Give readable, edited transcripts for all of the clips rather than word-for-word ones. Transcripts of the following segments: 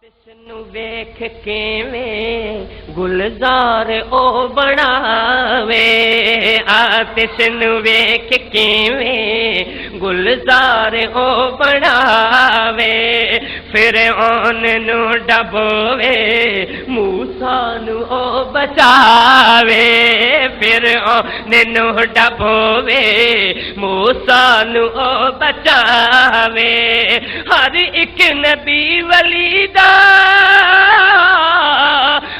تسنو ویکھ کیویں گلزار او بناوے تسنو ویکھ کیویں گلزار او بناوے فرعون نو ڈبوے موسیٰ نو او بچاوے فرعون نو ڈبوے موسیٰ نو او بچاوے ہر ایک نبی ولی دا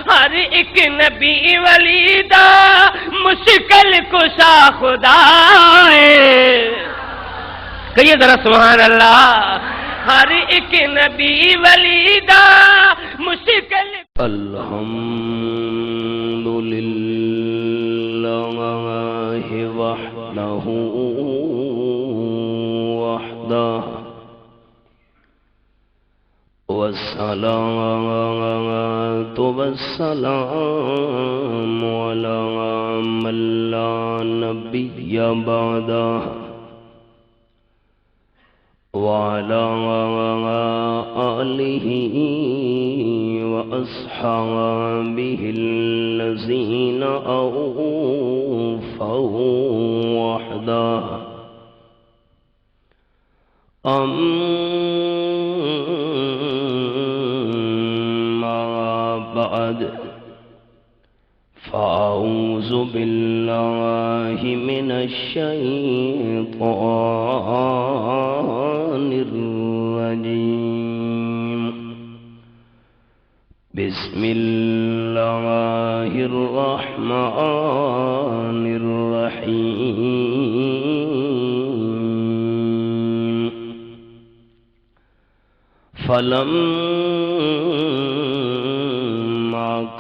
ہر ایک نبی ولی دا مشکل کشا خدا ہے کہیے ذرا سبحان اللہ ہر ایک نبی ولی دا مشکل الحمدللہ وحدہ والصلاة والسلام على من لا نبي بعده وعلى آله وأصحابه الذين أوفوا وحده بعد فأعوذ بالله من الشيطان الرجيم بسم الله الرحمن الرحيم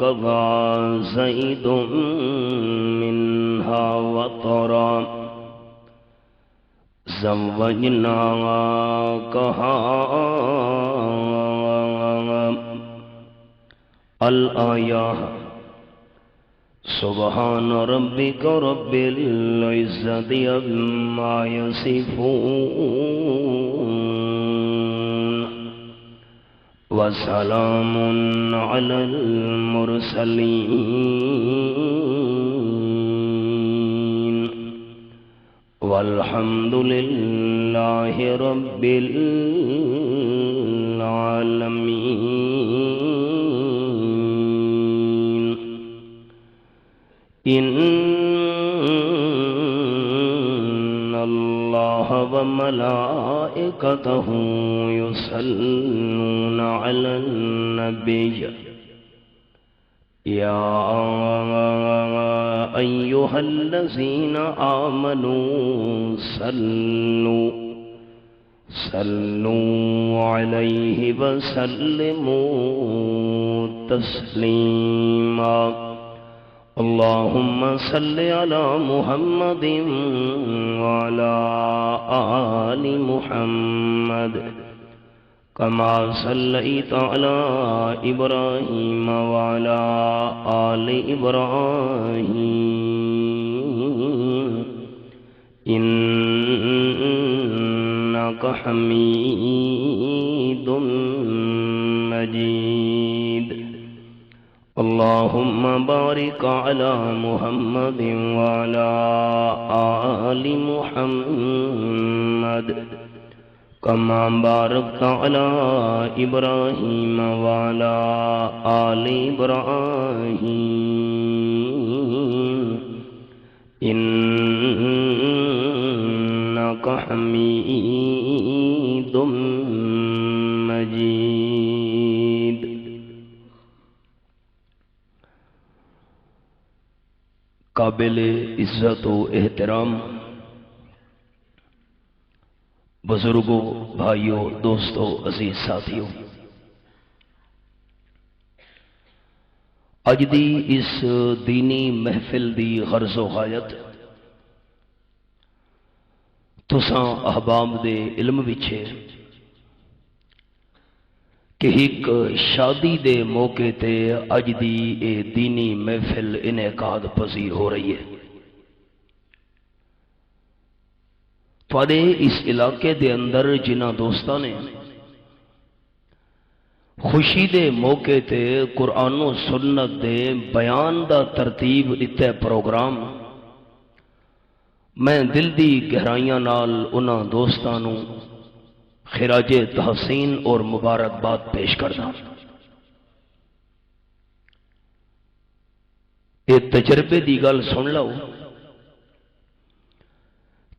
قضى زيد منها وطرا زوجناكها الآية سبحان ربك رب العزة عما يصفون وسلام على المرسلين والحمد لله رب العالمين إن الله وملائكته يصلون على النبي يا أيها الذين آمنوا صلوا عليه وسلموا تسليما اللهم صل على محمد وعلى آل محمد كما صليت على إبراهيم وعلى آل إبراهيم إنك حميد مجيد اللهم بارك على محمد وعلى آل محمد كما باركت على إبراهيم وعلى آل إبراهيم إنك حميد مجيد قابل عزت و احترام بزرگوں، بھائیوں، دوستوں، عزیز ساتھیوں، اج دی اس دینی محفل دی غرض و غایت تساں احباب دے علم وچ ہے کہ ایک شادی دے موقع تے اج دی اے دینی محفل انعقاد پذیر ہو رہی ہے۔ تھوڑے اس علاقے دے اندر جنہ دوستاں نے خوشی دے موقع تے قرآن و سنت دے بیان دا ترتیب اتنے پروگرام میں دل دی گہرائیاں نال انہاں دوستانوں خراج تحسین اور مبارکباد پیش کردا۔ یہ تجربے دی گل سن لو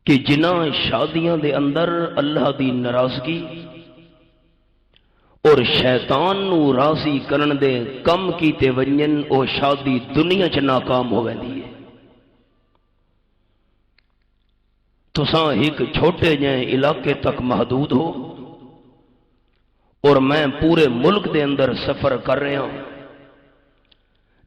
کہ جنہاں شادیاں دے اندر اللہ دی ناراضگی اور شیطان نو راضی کرن دے کم کیتے ونجن او شادی دنیا چ ناکام ہو ویندی ہے۔ تساں ایک چھوٹے جہے علاقے تک محدود ہو اور میں پورے ملک دے اندر سفر کر رہا ہوں۔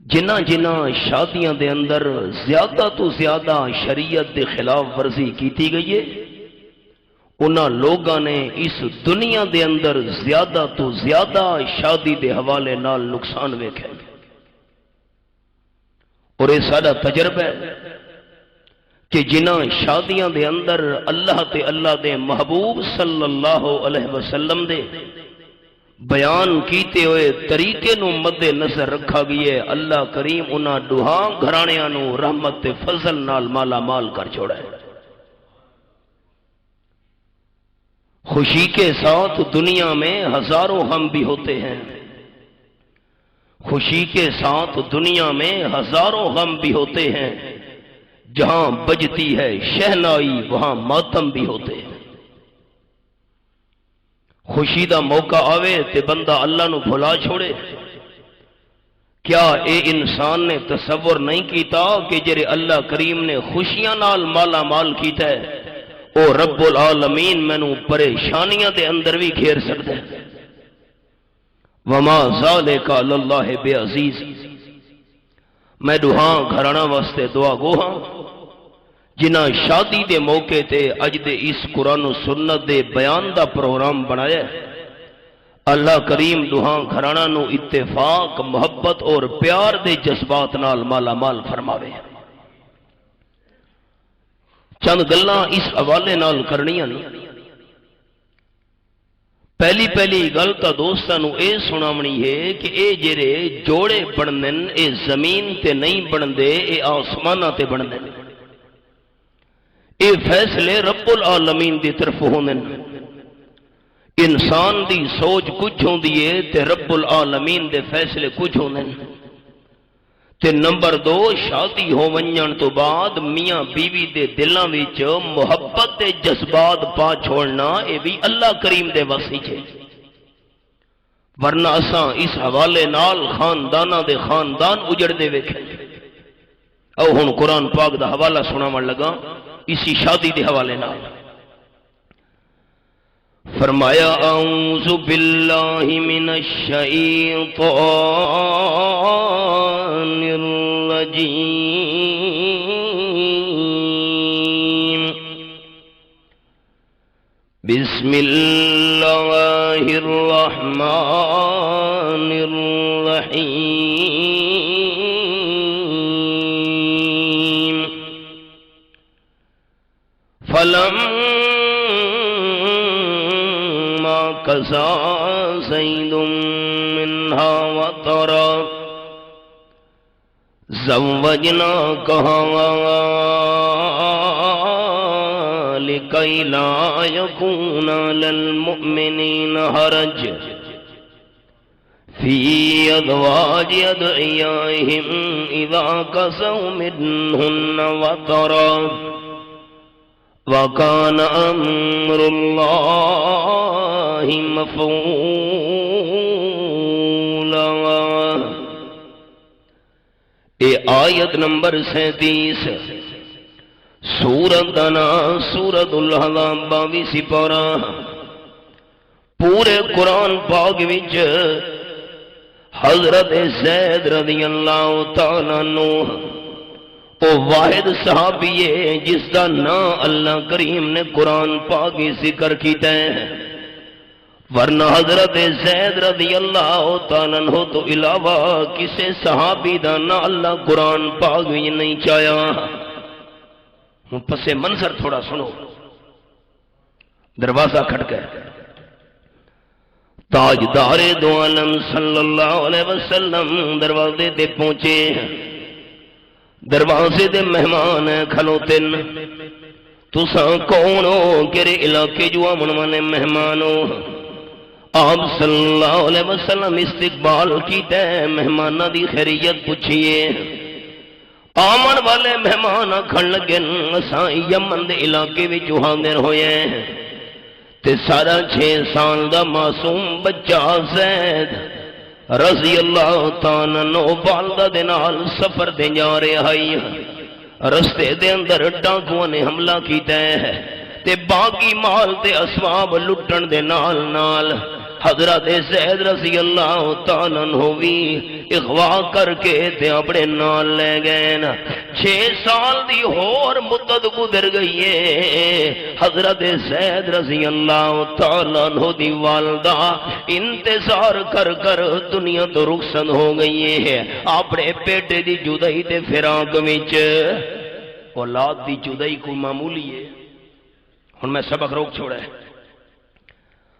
جنہ شادیاں دے اندر زیادہ تو زیادہ شریعت دے خلاف ورزی کیتی گئی ہے، انہاں لوگاں نے اس دنیا دے اندر زیادہ تو زیادہ شادی دے حوالے نال نقصان ویکھے، اور یہ سارا تجربہ ہے کہ جنہ شادیاں دے اندر اللہ تے اللہ دے محبوب صلی اللہ علیہ وسلم دے بیان کیتے ہوئے طریقے نو مد نظر رکھا گئی ہے، اللہ کریم انہاں دوہاں گھرانیاں نو رحمت تے فضل نال مالا مال کر چھوڑا ہے۔ خوشی کے ساتھ دنیا میں ہزاروں غم بھی ہوتے ہیں، خوشی کے ساتھ دنیا میں ہزاروں غم بھی ہوتے ہیں، جہاں بجتی ہے شہنائی وہاں ماتم بھی ہوتے ہیں۔ خوشی دا موقع آوے تے بندہ اللہ نو بھلا چھوڑے۔ کیا اے انسان نے تصور نہیں کیتا کہ جرے اللہ کریم نے خوشیاں نال مالا مال کیتا ہے، او رب العالمین مینوں پریشانیاں دے اندر بھی گھیر سکتا ہے۔ وما ذالک علی اللہ بعزیز۔ میں دوہاں گھرانا واسطے دعا گوہاں جنہ شادی دے موقع تے اج دے اس قرآن و سنت دے بیان دا پروگرام بنایا ہے، اللہ کریم دوہاں گھرانا نو اتفاق محبت اور پیار دے جذبات نال مالا مال فرماوے۔ چند گلاں اس حوالے نال کرنیاں نہیں۔ پہلی گل تا دوستاں نو اے سناونی ہے کہ اے جڑے جوڑے بنن اے زمین تے نہیں بندے، اے آسماناں تے بندے۔ اے فیصلے رب العالمین دی طرف ہوندے۔ انسان دی سوچ کچھ ہوندی ہے تے رب العالمین دے فیصلے کچھ ہوندے۔ تے نمبر 2، شادی ہو ونجن تو بعد میاں بیوی دے دلاں وچ محبت دے جذبات پا چھوڑنا اے بھی اللہ کریم دے وسی ہے، ورنہ اساں اس حوالے نال خانداناں دے خاندان اجڑ دے ویکھے۔ او ہن قرآن پاک دا حوالہ سناون لگا اسی شادی دے حوالے نال۔ فرمایا اعوذ باللہ من الشیطان الرجیم، بسم اللہ الرحمن الرحیم۔ فلما قضى زيد منها وطرا زوجناكها لكي لا يكون للمؤمنين حرج في أزواج أدعيائهم إذا قضوا منهن وطرا وَكَانَ أَمْرُ اللَّهِ مَفْعُولًا۔ اے آیت نمبر 37 سورت دنا سورت الحزاب 22 سپارہ۔ پورے قرآن پاک وچ حضرت زید رضی اللہ تعالیٰ عنہ وہ واحد صحابی ہے جس کا نام اللہ کریم نے قرآن پاک ذکر کیتا ہے، ورنہ حضرت زید رضی اللہ تعالیٰ عنہ تو علاوہ کسی صحابی دا نام اللہ قرآن پاک نہیں چاہیا۔ پس منظر تھوڑا سنو، دروازہ کھٹکا ہے، تاجدار دو عالم صلی اللہ علیہ وسلم دروازے تے پہنچے، دروازے دے مہمان کھلوتے ن، تساں کون ہو، کہڑے علاقے جو آمن والے مہمان ہو؟ آپ صلی اللہ علیہ وسلم استقبال کیتا ہے، مہمانہ دی خیریت پوچھئے۔ آمن والے مہمان آکھن لگے اساں یمن دے علاقے وچ حاضر ہوئے ہیں، تے سارا 6 سال دا معصوم بچہ زید رضی اللہ تعالیٰ عنہ والدہ دے نال سفر دے جا رہا ہے، رستے دے اندر ڈاکوؤں نے حملہ کیتا ہے تے باقی مال تے اسباب لٹن دے نال نال حضرت زید رضی اللہ تعالیٰ عنہ بھی اغوا کر کے تے اپنے نال لے گئے نا۔ 6 سال دی اور مدت گزر گئی ہے، حضرت زید رضی اللہ تعالیٰ عنہ دی والدہ انتظار کر کر دنیا تو رخصت ہو گئی ہے، اپنے بیٹے دی جدائی تے فراق وچ۔ اولاد دی جدائی کو معمولی ہے، ہن میں سبق روک چھوڑا ہے۔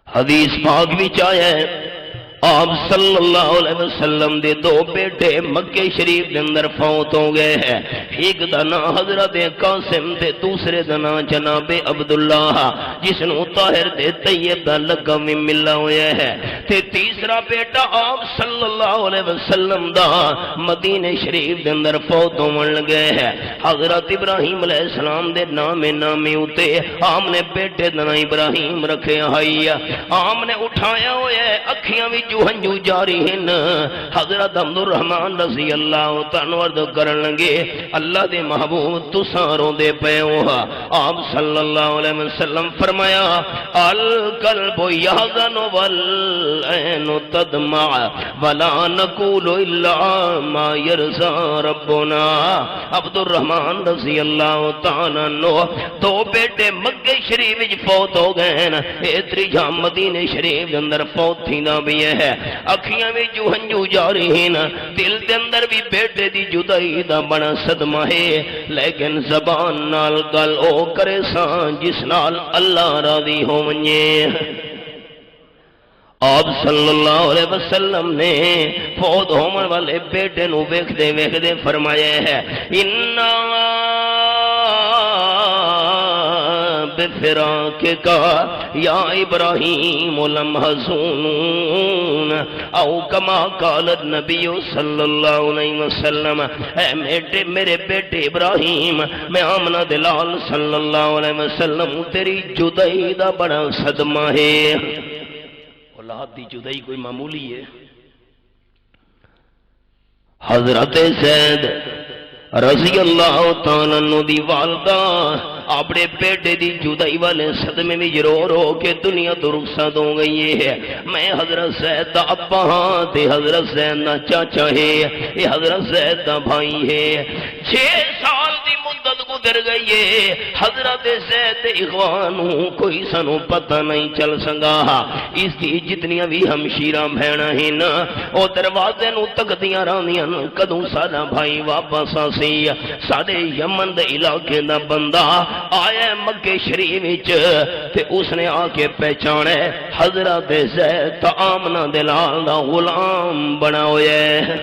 حدیث پاک وچ آیا ہے آپ صلی اللہ علیہ وسلم دے 2 بیٹے مکہ شریف دے اندر فوت ہو گئے ہیں، ایک دا نام حضرت قاسم تے دوسرے دا نام جناب عبداللہ جس نو طاہر تے طیب دا لقب بھی ملا ہویا ہے، تے تیسرا بیٹا آپ صلی اللہ علیہ وسلم دا مدینہ شریف دے اندر فوت ہون لگے ہیں۔ حضرت ابراہیم علیہ السلام دے نامی اتے آپ نے بیٹے دا نام ابراہیم رکھے آئی، آپ نے اٹھایا ہویا ہے، اکھیاں بھی جو ہنجو جاری ہیں۔ حضرت عبدالرحمن رضی اللہ تعالیٰ عرض کرن لگے اللہ دے محبوب تساں روندے پئے ہو، آپ صلی اللہ علیہ وسلم فرمایا القلب یحزن والعین تدمع ولا نقول الا ما یرضی ربنا۔ عبدالرحمن رضی اللہ تعالیٰ عنہ 2 بیٹے مکہ شریف وچ فوت ہو گئے ہیں، تیجا مدینہ شریف دے اندر فوت تھیندا بھی ہے، اکھیاں بھی جو ہنجو جاری ہیں، دل دے اندر بھی بیٹے دی جدائی دا بڑا صدمہ ہے، لیکن زبان نال گل او کرے سان جس نال اللہ راضی ہو ونجے۔ آپ صلی اللہ علیہ وسلم نے فوت ہونے والے بیٹے نو ویکھدے فرمایا ہے اِنَّا بفراقك یا ابراہیم لمحزونون او کما قال النبی صلی اللہ علیہ وسلم، اے میرے بیٹے ابراہیم میں آمنہ دلال صلی اللہ علیہ وسلم تیری جدائی دا بڑا صدمہ ہے۔ اولاد دی جدائی کوئی معمولی ہے؟ حضرت زید رضی اللہ تعالیٰ عنہ دی والدہ اپنے بیٹے دی جدائی والے صدمے میں رو رو کے دنیا تو رخصت ہو گئی ہے۔ میں حضرت زید دا ابا ہاں تے حضرت زید دا چاچا ہے، یہ حضرت زید دا بھائی ہے۔ 6 سال دی مدت گزر گئی ہے، حضرت زید اخوانوں کوئی سانو پتہ نہیں چل سکا۔ اس دی جتنیاں بھی ہمشیرہ بہناں ہیں نا او دروازے نو تکدیاں رہندیاں کدوں ساڈا بھائی واپس آسی، ساڈے یمن دے علاقے دا بندہ آیا مکہ شریف وچ تے اس نے آ کے پہچانے حضرت زید آمنہ دلال دا غلام بنا ہویا ہے۔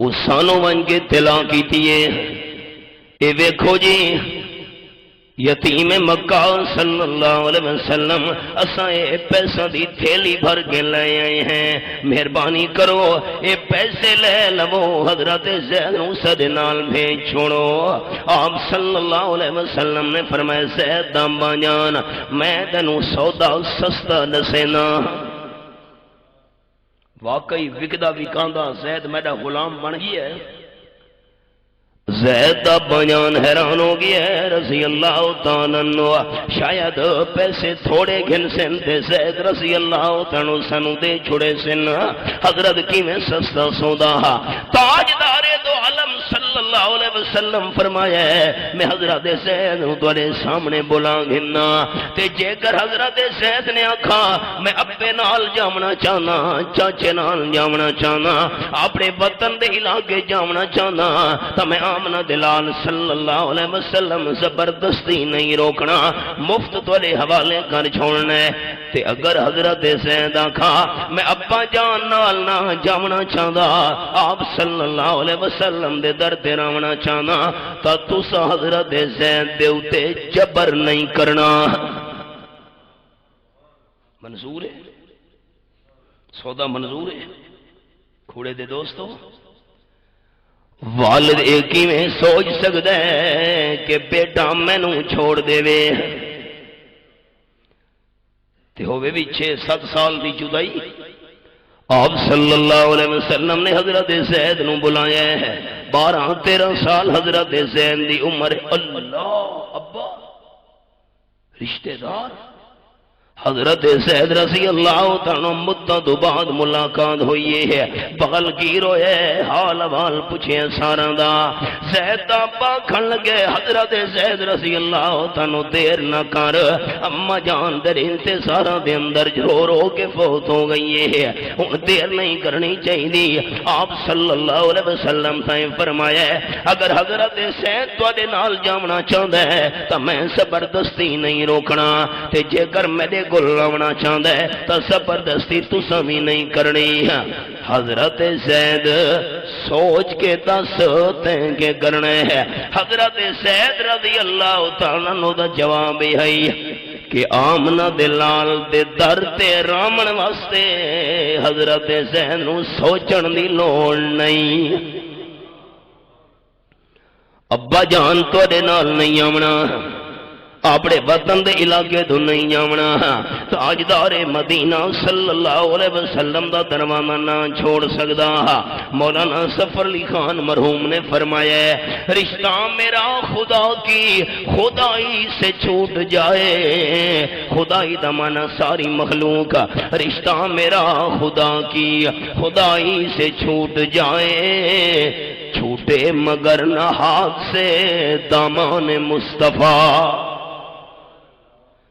اس سانو ون کے تلا کیتی ہے، اے ویکھو جی یتیم مکہ صلی اللہ علیہ وسلم اساں اے پیسہ دی تھیلی بھر کے لے آئے ہیں، مہربانی کرو اے پیسے لے لو، حضرت زید نو سدے نال بھیج چھوڑو۔ آپ صلی اللہ علیہ وسلم نے فرمایا زید دا جان میں تینوں سودا سستا دسینا۔ واقعی وکدا وکاندا زید میرا غلام بن گیا ہے۔ زید دا بجان حیران ہو گیا ہے رضی اللہ تعالیٰ عنہ، شاید پیسے تھوڑے گھن سن تے زید رضی اللہ تعالیٰ عنہ سنو دے چھوڑے سن، حضرت کی میں سستا سودا تاجدار دو عالم صلی اللہ اللہ علیہ وسلم فرمایا ہے میں حضرت زید نو تواڈے سامنے بلاں گھنا تے جے کر حضرت زید نے آکھا میں ابے نال جاونا چاہنا چاچے نال جاونا چاہنا اپنے وطن دے علاقے جاونا چاہنا تو میں آمنہ دلال صلی اللہ علیہ وسلم زبردستی نہیں روکنا مفت تواڈے حوالے کر چھوڑنا ہے تے اگر حضرت زید آکھا میں ابا جان نال نہ جاونا چاہدا آپ صلی اللہ علیہ وسلم دے در تے راونا چاہنا تا تسا حضرت زید دے اوتے جبر نہیں کرنا منظور ہے سودا منظور ہے کھوڑے دے دوستو والد ایک ہی میں سوچ سکتا ہے کہ بیٹا مینوں چھوڑ دے وے تے ہوئے بھی 6-7 سال دی جدائی آپ صلی اللہ علیہ وسلم نے حضرت زید نو بلایا ہے 12-13 سال حضرت زید دی عمر اللہ ابا رشتہ دار حضرت زید رضی اللہ تعالیٰ مدت بعد ملاقات ہوئی ہے بغل گیر ہوئے حال حوال پوچھے سارا دا زید دا پاکھن لگے حضرت زید رضی اللہ تعالیٰ دیر نہ کر اما جان در انتظارہ دے اندر رو رو کے فوت ہو گئی ہے ان دیر نہیں کرنی چاہیے آپ صلی اللہ علیہ وسلم تائیں فرمایا ہے اگر حضرت زید تواڈے نال جاونا چاہتا ہے تو میں زبردستی نہیں روکنا تے جے کر میرے گلاونا چاہتا ہے تو زبردستی تساں بھی نہیں کرنی حضرت زید سوچ کے دس تیں کے کرنا ہے حضرت زید رضی اللہ تعالیٰ عنہ دا جواب ہے کہ آمنہ دلال دے در تے رامن واسطے حضرت زید نو سوچن دی لوڑ نہیں ابا جان تواڈے نال نہیں آمنا اپنے وطن دے علاقے تو نہیں جاونا تاجدار مدینہ صلی اللہ علیہ وسلم دا دروازہ نہ چھوڑ سکدا مولانا ظفر علی خان مرحوم نے فرمایا ہے رشتہ میرا خدا کی خدائی سے چھوٹ جائے خدائی دا معنی ساری مخلوق رشتہ میرا خدا کی خدائی سے چھوٹ جائے چھوٹے مگر نہ ہاتھ سے دامان مصطفیٰ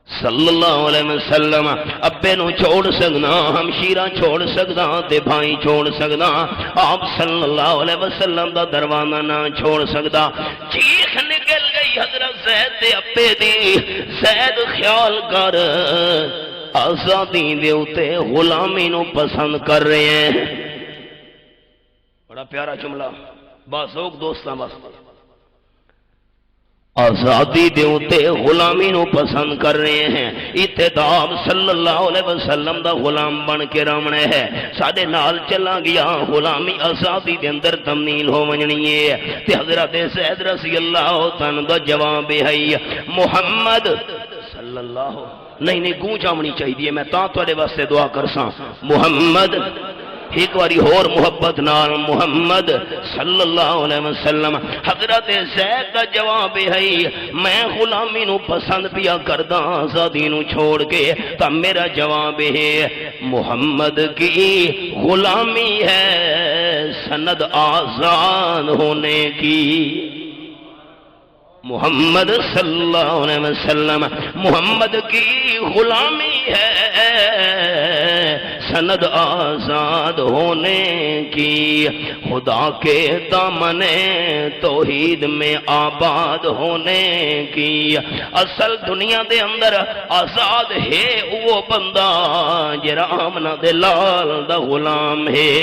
صلی اللہ علیہ وسلم ابے نو چھوڑ سکنا ہمشیرہ چھوڑ سکنا تے بھائی چھوڑ سکنا آپ صلی اللہ علیہ وسلم دا دروازہ نہ چھوڑ سکتا چیخ نکل گئی حضرت زید دے ابے دی زید خیال کر آزادی دے اوتے غلامی نو پسند کر رہے ہیں بڑا پیارا جملہ بازوق دوستاں واسطے آزادی دے اوتے غلامی نو پسند کر رہے ہیں اتداب صلی اللہ علیہ وسلم دا غلام بن کے رامنے ہے ساڑے نال چلا گیا غلامی آزادی دے اندر تمنیل ہو ونجنی ہے تے حضرت زید رضی اللہ تعالیٰ دا جواب ہے محمد صلی اللہ نہیں گونج آمنی چاہیے میں تاں توڑے واسطے دعا کرساں محمد ایک باری اور محبت نال محمد صلی اللہ علیہ وسلم حضرت زید دا جواب ہے میں غلامی نو پسند پیا کردہ آزادی نو چھوڑ کے تا میرا جواب ہے محمد کی غلامی ہے سند آزاد ہونے کی محمد صلی اللہ علیہ وسلم محمد کی غلامی ہے سند آزاد ہونے کی خدا کے دامن توحید میں آباد ہونے کی اصل دنیا دے اندر آزاد ہے وہ بندہ جرا آمنہ دے لال دا غلام ہے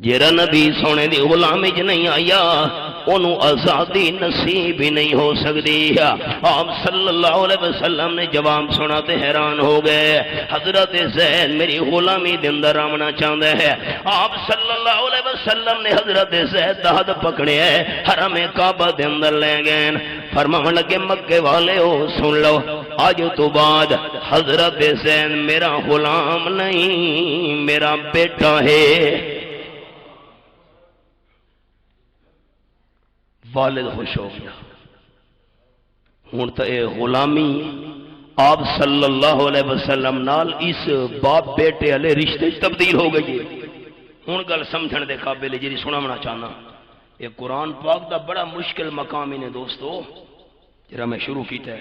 جرا نبی سونے دی غلامی جو نہیں آیا انہوں آزادی نصیب ہی نہیں ہو سکتی آپ صلی اللہ علیہ وسلم نے جواب سنا تے حیران ہو گئے حضرت زید میری غلامی دے اندر آمنا چاہتا ہے آپ صلی اللہ علیہ وسلم نے حضرت زید دا ہاتھ پکڑے ہے حرم کعبہ دے اندر لے گئے فرمان لگے مکے والے ہو سن لو آج تو بعد حضرت زید میرا غلام نہیں میرا بیٹا ہے والد خوش ہو گیا ہوں تو اے غلامی آپ صلی اللہ علیہ وسلم نال اس باپ بیٹے والے رشتے تبدیل ہو گئی ہوں گل سمجھن دے قابل ہے جی سناونا چاہنا. یہ قرآن پاک دا بڑا مشکل مقام ہی نے دوستو جرا میں شروع کیتا ہے.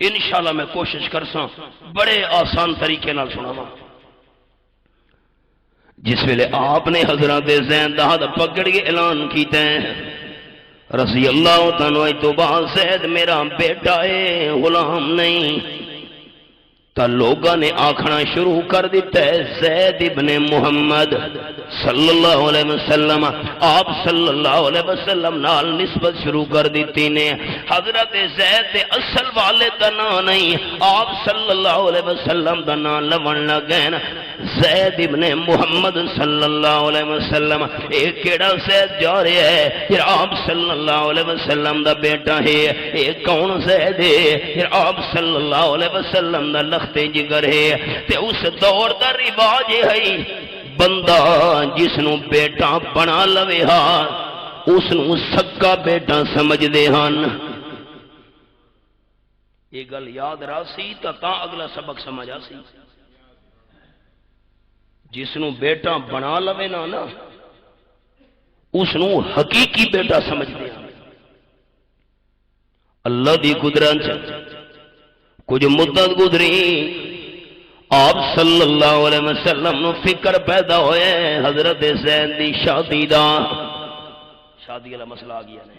انشاءاللہ میں کوشش کرساں بڑے آسان طریقے نال سناواں. جس ویلے آپ نے حضرت زید دا ہاتھ پکڑ کے اعلان کیتا ہے رضی اللہ تعالیٰ تو بعد زید میرا بیٹا ہے غلام نہیں، تا لوگاں نے آکھنا شروع کر دیتا ہے زید ابن محمد صلی اللہ علیہ وسلم. آپ صلی اللہ علیہ وسلم نال نسبت شروع کر دیتی نے. حضرت زید دے اصل والد دا نام نہیں، آپ صلی اللہ علیہ وسلم دا نام لون لگے نا زید ابن محمد صلی اللہ علیہ وسلم. ایک کیڑا زید جا رہا ہے پھر آپ صلی اللہ علیہ وسلم دا بیٹا ہے. ایک کون زید ہے پھر آپ صلی اللہ علیہ وسلم دا لختے جگر ہے. تے اس دور دا رواج ہے بندہ جس نو بیٹا بنا لوے ہا اس نو سکا بیٹا سمجھ دے ہن. یہ گل یاد راسی تا اگلا سبق سمجھ آسی. جس نو بیٹا بنا لوے نا اس نو حقیقی بیٹا سمجھ دے ہن. اللہ دی قدرت کچھ مدت گزری آپ صلی اللہ علیہ وسلم نو فکر پیدا ہوئے حضرت زید دی شادی دا. شادی والا مسئلہ آ گیا نے.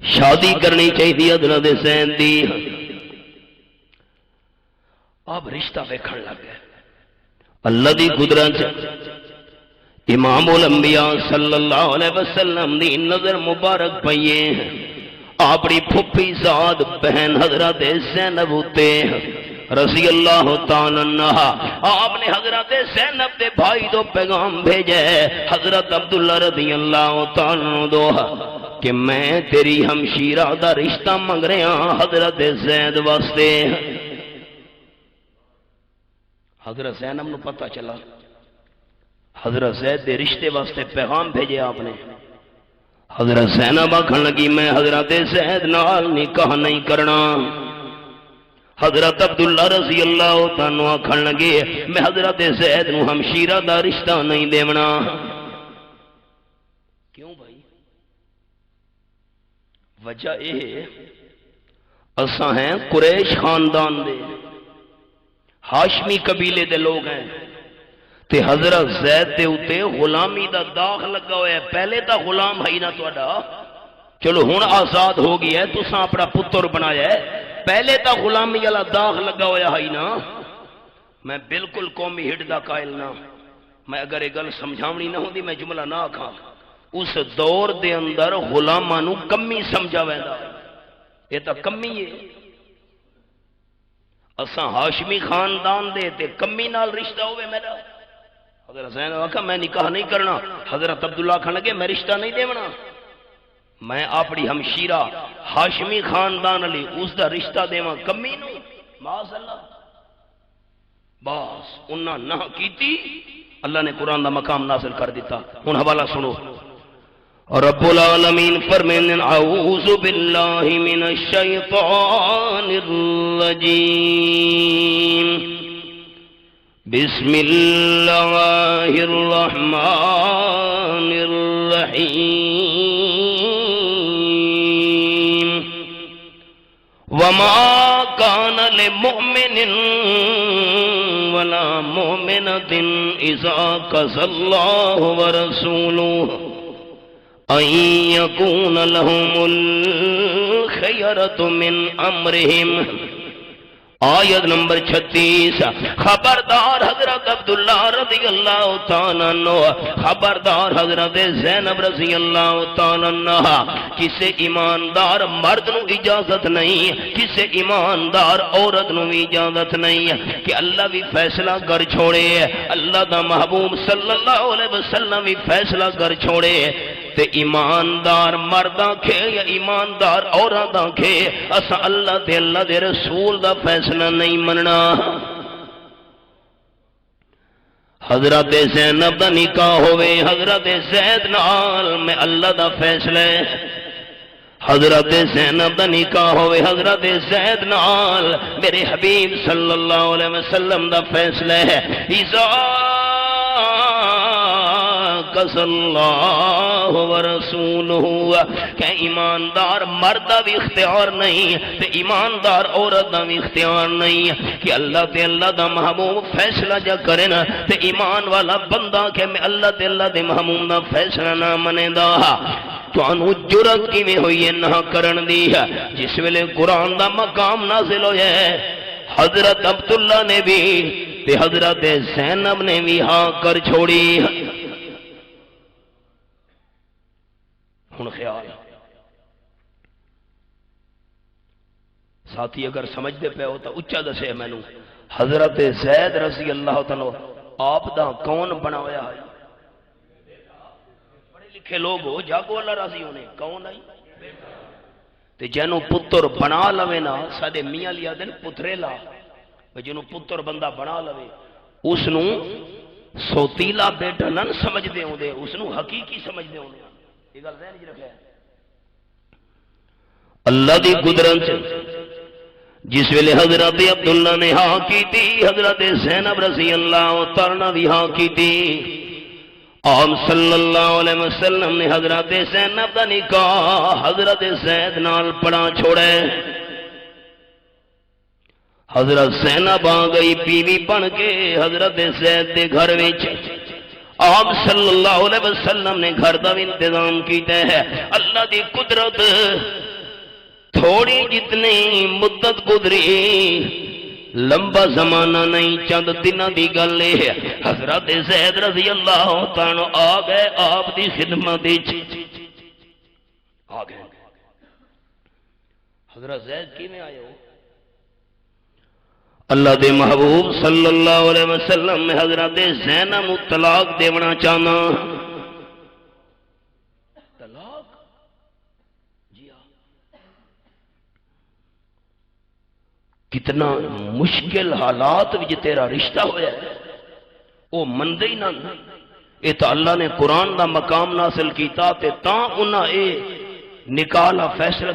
شادی کرنی چاہیے حضرت زید دی. آپ رشتہ ویکھن لگ گئے. اللہ دی قدرت امام الانبیاء صلی اللہ علیہ وسلم دی نظر مبارک پئیے اپنی پھپھی زاد بہن حضرت زینب تے رضی اللہ تعالی عنہ. آپ نے حضرت زینب دے بھائی تو پیغام بھیجے حضرت عبداللہ رضی اللہ تعالی عنہ دو کہ میں تیری ہمشیرہ دا رشتہ منگ رہا حضرت زید واسطے. حضرت زینب نو پتہ چلا حضرت زید دے رشتے واسطے پیغام بھیجے آپ نے. حضرت زینب آکھن لگی میں حضرت زید نال نکاح نہیں کرنا. حضرت عبداللہ رضی اللہ تعالیٰ آکھن لگے میں حضرت زید نو ہمشیرہ دا رشتہ نہیں دیونا. کیوں بھائی؟ وجہ یہ اساں ہیں قریش خاندان دے ہاشمی قبیلے دے لوگ ہیں تے حضرت زید دے اتے غلامی دا داغ لگا ہوا ہے. پہلے تا غلام ہے نا تہاڈا، چلو ہن آزاد ہو گیا ہے تساں اپنا پتر بنایا ہے. پہلے تا غلامی والا داغ لگا ہوا ہے نا. میں بالکل قومی ہٹ دا قائل نہ. میں اگر یہ گل سمجھاونی نہ ہوندی میں جملہ نہ آکھاں. اس دور دے اندر غلاماں نو کمی سمجھا ویندا. یہ تا کمی ہے. اساں ہاشمی خاندان دے تے کمی نال رشتہ ہوئے میرا. حضرت زین آکھا میں نکاح نہیں کرنا. حضرت عبداللہ کھن لگے میں رشتہ نہیں دیونا. میں اپنی ہمشیرہ ہاشمی خاندان علی اس دا رشتہ دیواں کمی نو معاذ اللہ. بس انہاں نہ کیتی اللہ نے قرآن دا مقام نازل کر دیتا. ہن حوالہ سنو. رب العالمین فرمائیں اعوذ باللہ من الشیطان الرجیم بسم اللہ الرحمن الرحیم وما كان لمؤمن ولا مؤمنة إذا قضى الله ورسوله أن يكون لهم الخيرة من أمرهم. آیت نمبر 36. خبردار حضرت عبداللہ رضی اللہ تعالیٰ عنہ، خبردار حضرت زینب رضی اللہ تعالیٰ عنہ. کسے ایماندار مرد نو اجازت نہیں، کسے ایماندار عورت نو اجازت نہیں کہ اللہ بھی فیصلہ کر چھوڑے. اللہ دا محبوب صلی اللہ علیہ وسلم بھی فیصلہ کر چھوڑے. تے ایماندار مرداں کھے یا ایماندار عورتاں کھے اسا اللہ تے اللہ دے رسول دا فیصلہ نہیں مننا. حضرت زینب دا نکاح ہوئے حضرت زید نال میں اللہ دا فیصلہ ہے. حضرت زینب دا نکاح ہوئے حضرت زید نال میرے حبیب صلی اللہ علیہ وسلم دا فیصلہ ہے. اذا اللہ ورسولہ کہ ایماندار مرد دا بھی اختیار نہیں تے ایماندار عورت دا بھی اختیار نہیں کہ اللہ تے اللہ دا محبوب فیصلہ جا کرے نا تے ایمان والا بندہ کہ میں اللہ تے اللہ دے محبوب دا فیصلہ نہ منے دا تانوں جرأت کیویں ہوئی ہے نہ کرن دی جس ویلے قرآن دا مقام نازل ہویا ہے حضرت عبداللہ نے بھی تے حضرت زینب نے بھی ہاں کر چھوڑی ہن خیال ساتھی اگر سمجھتے پہ ہو تو اچھا دسے میں نو حضرت زید رضی اللہ تعالیٰ آپ دا کون بنایا ہے پڑھے لکھے لوگ ہو جاگو اللہ راضی ہونے کون آئی تے جنوں پتر بنا لوے نا سادے میاں لیا دن پترے لا جنوں پتر بندہ بنا لوے اس نو سوتیلا بیٹا نہ سمجھ دے ہوں دے اس نو حقیقی سمجھ دے ہوں دے یہ گل ذہن وچ رکھے اللہ دی قدرت جس ویلے حضرت عبداللہ نے ہاں کی تھی حضرت زینب رضی اللہ تعالیٰ بھی ہاں کی تھی آپ صلی اللہ علیہ وسلم نے حضرت زینب دا نکاح حضرت زید نال پڑا چھوڑے حضرت زینب آ گئی بیوی بن کے حضرت زید دے گھر وچ آپ صلی اللہ علیہ وسلم نے گھر دا انتظام کیتا ہے اللہ دی قدرت تھوڑی جتنی مدت گزری لمبا زمانہ نہیں چند دنوں دی گل ہے حضرت زید رضی اللہ تعالی آ گئے آپ دی خدمت آ گئے حضرت زید کی میں آئے ہو اللہ دے محبوب صلی اللہ علیہ وسلم میں حضرت زینب طلاق دیونا چاہنا طلاق جی ہاں کتنا مشکل حالات وچ تیرا رشتہ ہویا ہے وہ مندے ہی نہ یہ تو اللہ نے قرآن دا مقام ناصل کیتا تے تاں انہاں اے نکالا فیصلہ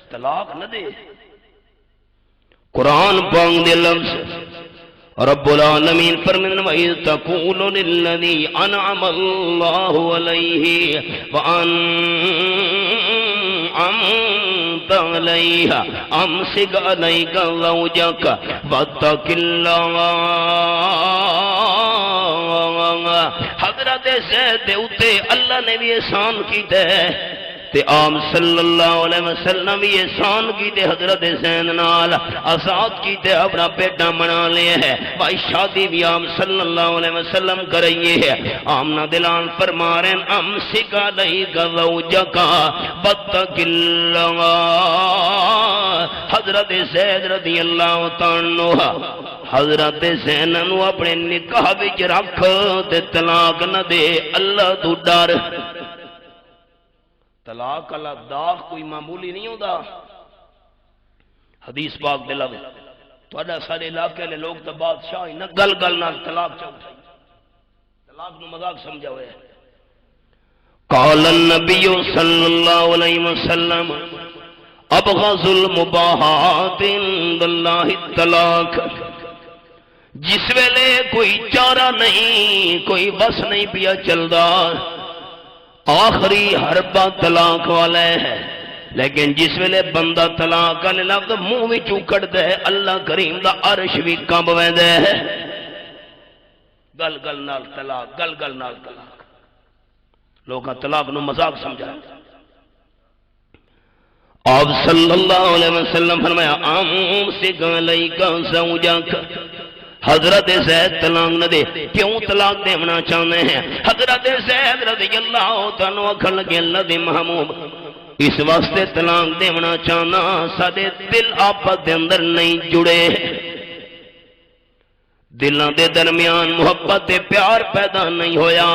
طلاق نہ دے قرآن پاک دے لفظ رب العالمین فرمائیں وَإِذْ تَقُولُ لِلَّذِي أَنْعَمَ اللَّهُ عَلَيْهِ وَأَنْعَمْتَ عَلَيْهِ أَمْسِكْ عَلَيْكَ زَوْجَكَ وَاتَّقِ اللَّهَ حضرت زید دے اُتے اللہ نے بھی احسان کیتا ہے تے عام صلی اللہ علیہ وسلم بھی احسان کی تے حضرت زین نال آزاد کی تے اپنا بیٹا بنا لیا ہے بھائی شادی بھی عام صلی اللہ علیہ وسلم کرئیے ہے آمنا دلان فرما رہے ہیں امسک علیک زوجکا واتق اللہ حضرت زید رضی اللہ تعالیٰ حضرت زین نو اپنے نکاح وچ رکھ تے طلاق نہ دے اللہ تو ڈر طلاق اللہ داغ کوئی معمولی نہیں ہوتا حدیث پاک دلو تھوڑا سارے علاقے لے لوگ تو بادشاہ نہ گل گل نہ طلاق چاہتا طلاق نو مذاق سمجھا ہوئے قال النبی صلی اللہ علیہ وسلم ابغض المباحات عند اللہ الطلاق جس ویلے کوئی چارہ نہیں کوئی بس نہیں پیا چلدا آخری حربہ طلاق والا ہے لیکن جس ویلے بندہ طلاق والے لفظ منہ وچوں کڈدا ہے اللہ کریم دا عرش بھی کمب ویندا ہے گل گل نال طلاق گل گل نال طلاق لوگاں طلاق نو مذاق سمجھا آپ صلی اللہ علیہ وسلم فرمایا امسک علیک زوجک حضرت زید طلاق نہ دے کیوں طلاق دینا چاہتے ہیں حضرت زید رضی اللہ تعالیٰ اکھن لگے اللہ دے محبوب اس واسطے طلاق دینا چاہنا سادے دل آپس دے اندر نہیں جڑے دلوں دے درمیان محبت دے پیار پیدا نہیں ہویا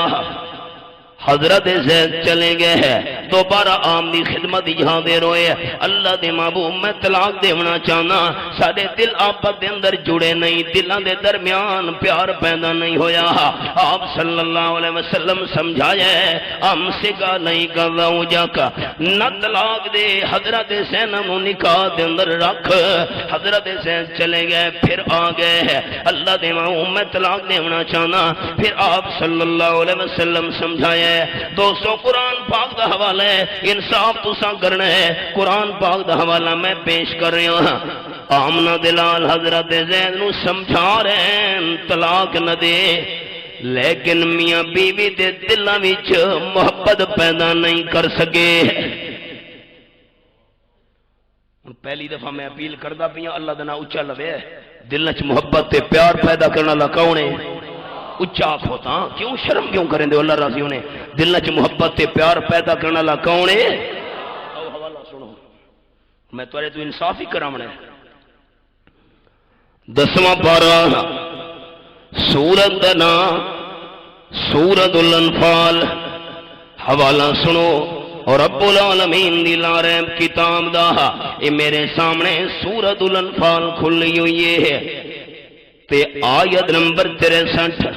حضرت زید چلے گئے ہیں دوبارہ عام دی خدمت یہاں دے روئے اللہ دے محبوب میں طلاق دینا چاہنا سارے دل آپس دے اندر جڑے نہیں دلوں دے درمیان پیار پیدا نہیں ہویا آپ صلی اللہ علیہ وسلم سمجھایا امسک علیک زوجک نہ طلاق دے حضرت زینب نو نکاح دے اندر رکھ حضرت زید چلے گئے پھر آ گئے اللہ دے محبوب میں طلاق دینا چاہنا پھر آپ صلی اللہ علیہ وسلم سمجھایا ہے۔ دوستو قرآن پاک دا حوالہ ہے، انصاف تساں کرنا ہے۔ قرآن پاک دا حوالہ میں پیش کر رہا ہوں۔ آمنہ دلال حضرت زید نو سمجھا رہے ہیں طلاق نہ دے، لیکن میاں بیوی دے دلاں وچ محبت پیدا نہیں کر سکے۔ پہلی دفعہ میں اپیل کردا پیا اللہ دا نام اچا لوے، دل وچ محبت تے پیار پیدا کرنے والا کون ہے؟ اچا آکھو تاں، کیوں شرم کیوں کریں دے اللہ راضی ہونے؟ دل وچ محبت تے پیار پیدا کرنے والا کون ہے؟ او حوالہ سنو، میں تورے تو انصاف ہی کراونا ہے۔ 10واں پارہ سورت دا نام سورت الانفال، حوالہ سنو۔ اور رب العالمین دی لارے کتاب دا یہ میرے سامنے سورت الانفال کھلی ہوئی ہے تے آیت نمبر 63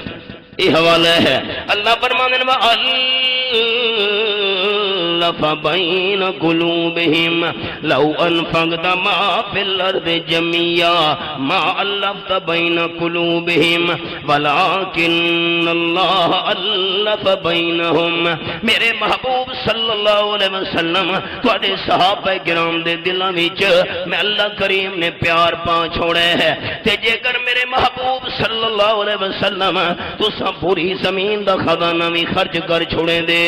یہ حوالہ ہے۔ اللہ فرمانے ألف بين قلوبهم لو أنفقت ما في الأرض جميعا ما ألفت بين قلوبهم ولكن الله ألف بينهم۔ میرے محبوب صلی اللہ علیہ وسلم تواڈے صحابہ کرام دے دلاں وچ میں اللہ کریم نے پیار پا چھوڑے ہے تے جے کر میرے محبوب صلی اللہ علیہ وسلم تساں پوری زمین دا خزانہ بھی خرچ کر چھوڑے دے،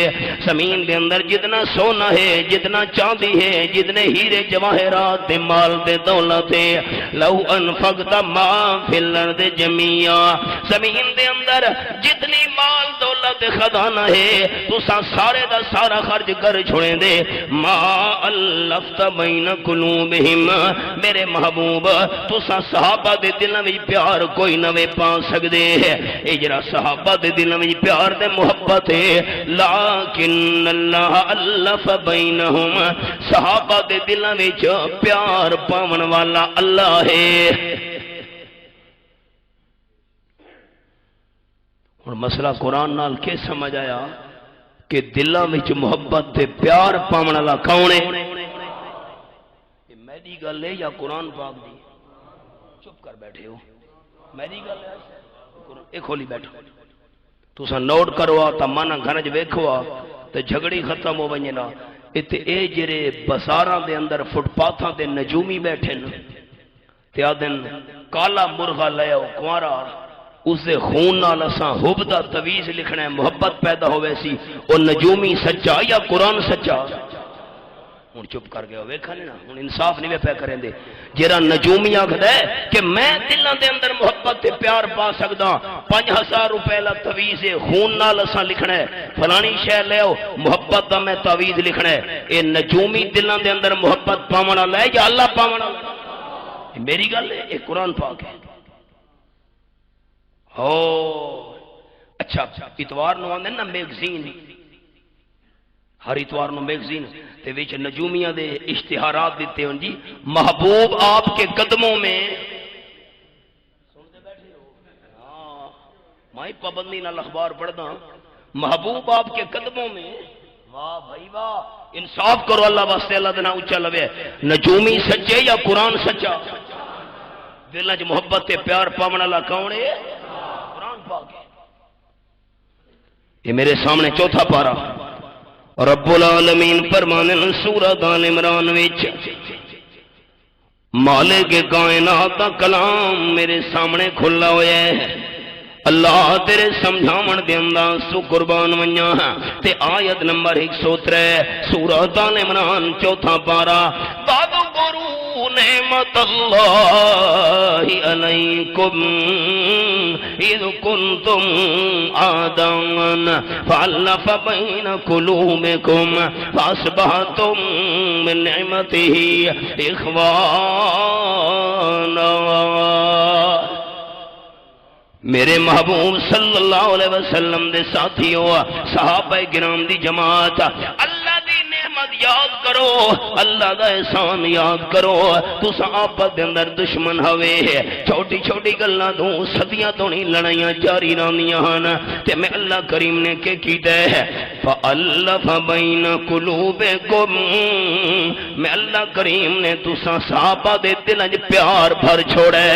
زمین دے اندر جتنا سونا ہے، جتنا چاندی ہے، جتنے ہیرے جواہرات دے مال دے دولت ہے، لو انفقت ما فی الارض جميعا، زمین دے اندر جتنی مال دولت خزانہ ہے تساں سارے دا سارا خرچ کر چھوڑے دے، ما الفت بین قلوبہم، میرے محبوب تساں صحابہ دے دلاں وچ پیار کوئی نہ پا سکدے ہے، اے جڑا صحابہ دے دلاں وچ پیار تے محبت ہے، لیکن اللہ الف بینہم، صحابہ دے دلاں وچ پیار پاون والا اللہ ہے۔ اور مسئلہ قرآن نال کے سمجھ آیا کہ دلاں وچ محبت تے پیار پاون والا کون ہے؟ یہ میری گل ہے یا قرآن پاک دی؟ چپ کر بیٹھے ہو، میری گل ہے اے کھولی بیٹھو، تساں نوٹ کرو تا مانا گھر وچ ویکھو تے جھگڑی ختم ہو ونجے نا۔ اتے اے جڑے بازاراں دے اندر فٹ پاتھاں تے نجومی بیٹھے نا تے آدن کالا مرغا لے آؤ کنوارا، اس دے خون نال اساں حب دا تویز لکھنا ہے، محبت پیدا ہوئے سی، او نجومی سچا یا قرآن سچا؟ ہوں چپ کر گیا ویکھا نہیں نا، ہوں انصاف نہیں پہ کریں دے۔ جیرا نجومی آکھدا ہے کہ میں دلاں دے اندر محبت تے پیار پا سکدا، 5000 روپے لا تویز خون نال اساں لکھنا ہے، فلانی شے لے آؤ محبت دا میں تویز لکھنا ہے، اے نجومی دلاں دے اندر محبت پاون والا ہے یا اللہ پاون والا؟ میری گل ہے، اے قرآن پاک ہے۔ ہو اچھا اتوار نو آندے نا میگزین، ہر اتوار نو میگزین تے وچ نجومیاں دے اشتہارات دیتے ہوں جی، محبوب آپ کے قدموں میں، سنتے بیٹھے ہو؟ ہاں میں پابندی نال اخبار پڑھدا، محبوب آپ کے قدموں میں، واہ بھائی واہ، انصاف کرو اللہ واسطے، اللہ دنا اونچا لوے، نجومی سچے یا قرآن سچا؟ دلاں وچ محبت تے پیار پاون والا کون ہے؟ قرآن پاک ہے۔ یہ میرے سامنے چوتھا پارہ رب العالمین فرمانے سورۃ آل عمران وچ، مالک کائنات کا کلام میرے سامنے کھلا ہوا ہے، اللہ تیرے سمجھاون دے انداز تو قربان ونجا تے آیت نمبر 103 سورۃ آل عمران چوتھا پارہ، وَاذْكُرُوا نِعْمَتَ اللَّهِ عَلَيْكُمْ إِذْ كُنْتُمْ أَعْدَاءً فَأَلَّفَ بَيْنَ قُلُوبِكُمْ فَأَصْبَحْتُمْ بِنِعْمَتِهِ إِخْوَانًا۔ میرے محبوب صلی اللہ علیہ وسلم دے ساتھیوں، صحابہ کرام دی جماعت، اللہ دی نعمت یاد کرو، اللہ دا احسان یاد کرو، تساں آپس دے اندر دشمن ہوئے، چھوٹی چھوٹی گلاں تو صدیاں تو نہیں لڑائیاں جاری رہندیاں ہن، تے میں اللہ کریم نے کہ کیتا ہے فَأَلَّفَ بَيْنَ قُلُوبِكُمْ، میں اللہ کریم نے تساں صحابہ دے دلاں وچ پیار بھر چھوڑے،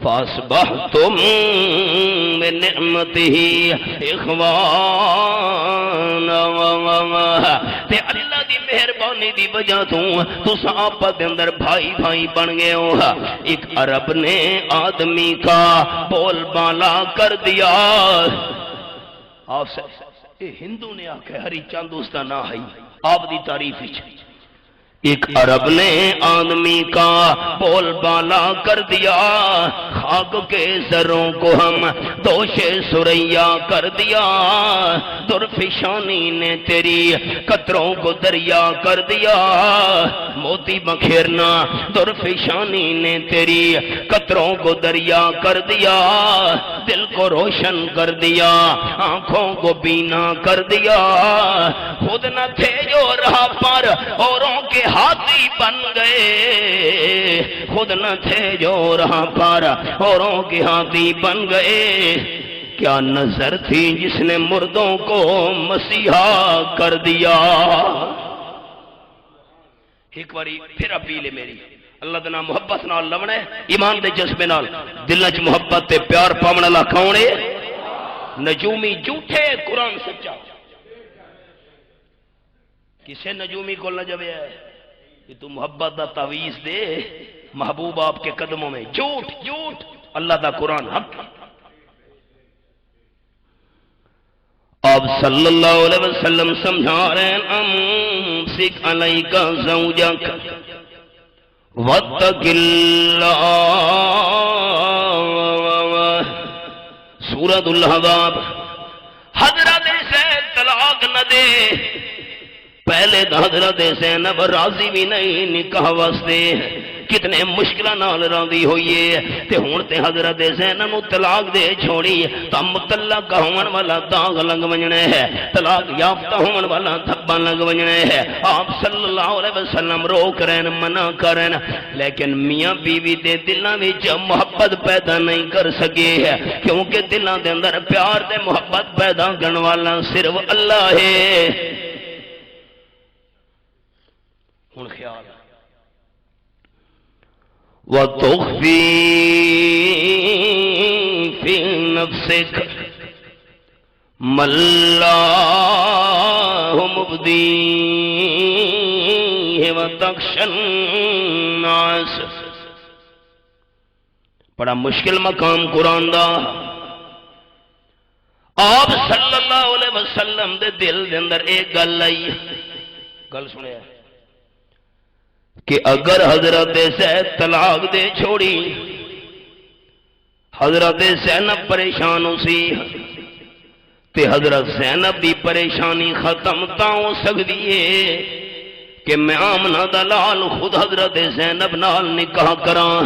فاصبحتم بنعمتہ اخوانا تے اللہ دی مہربانی دی وجہ تو آپس دے اندر بھائی بھائی بن گئے ہو. ایک عرب نے آدمی کا بول بالا کر دیا. آپ سے ہندو نے آکھے ہری چند اس کا نہ ہے آپ دی تعریف. ایک عرب نے آدمی کا بول بالا کر دیا. خاک کے زروں کو ہم دوش سریا کر دیا. درفشانی نے تیری قطروں کو دریا کر دیا. موتی بکھیرنا درفشانی نے تیری قطروں کو دریا کر دیا. دل کو روشن کر دیا, آنکھوں کو بینا کر دیا. خود نہ تھے جو راہ پر اوروں کے ہاتھی بن گئے. خود نہ تھے جو راہ پر اوروں کے ہاتھی بن گئے. کیا نظر تھی جس نے مردوں کو مسیحا کر دیا. ایک باری پھر اپیل ہے میری, اللہ دے نام محبت نال لونا ہے, ایمان دے جذبے نال. دل وچ محبت تے پیار پاون والا کون ہے؟ نجومی جھوٹے, قرآن سچا. کسے نجومی کو نہ جبے ہے کہ تو محبت دا تعویذ دے محبوب آپ کے قدموں میں. جھوٹ جھوٹ, اللہ دا قرآن حق. آپ صلی اللہ علیہ وسلم سمجھا رہے ہیں امسک علیک زوجک واتق اللہ. سورۃ الاحزاب. حضرت سے طلاق نہ دے. پہلے تو حضرت زینب راضی بھی نہیں نکاح واسطے, کتنے مشکل نال راضی ہوئیے. تے ہن تے حضرت زینب نو طلاق دے چھوڑی تا مطلق ہون والا داغ لگ ونجنا ہے, طلاق یافتہ ہون والا دھبا لگ ونجنا ہے. آپ صلی اللہ علیہ وسلم روک رہے ہیں, منع کرن, لیکن میاں بیوی دے دلاں وچ محبت پیدا نہیں کر سکے ہے, کیونکہ دلاں دے اندر پیار تے محبت پیدا کرن والا صرف اللہ ہے. ہن خیال وَتُخْفِي فِي نَفْسِكَ مَا اللَّهُ مُبْدِيهِ وَتَخْشَى النَّاسَ. بڑا مشکل مقام قرآن دا. آپ صلی اللہ علیہ وسلم دے دل دے اندر ایک گل آئی. گل سنے کہ اگر حضرت زید طلاق دے چھوڑی, حضرت زینب پریشان ہو سی, تے حضرت زینب دی پریشانی ختم تا ہو سکتی ہے کہ میں آمنہ دا لال خود حضرت زینب نال نکاح کراں.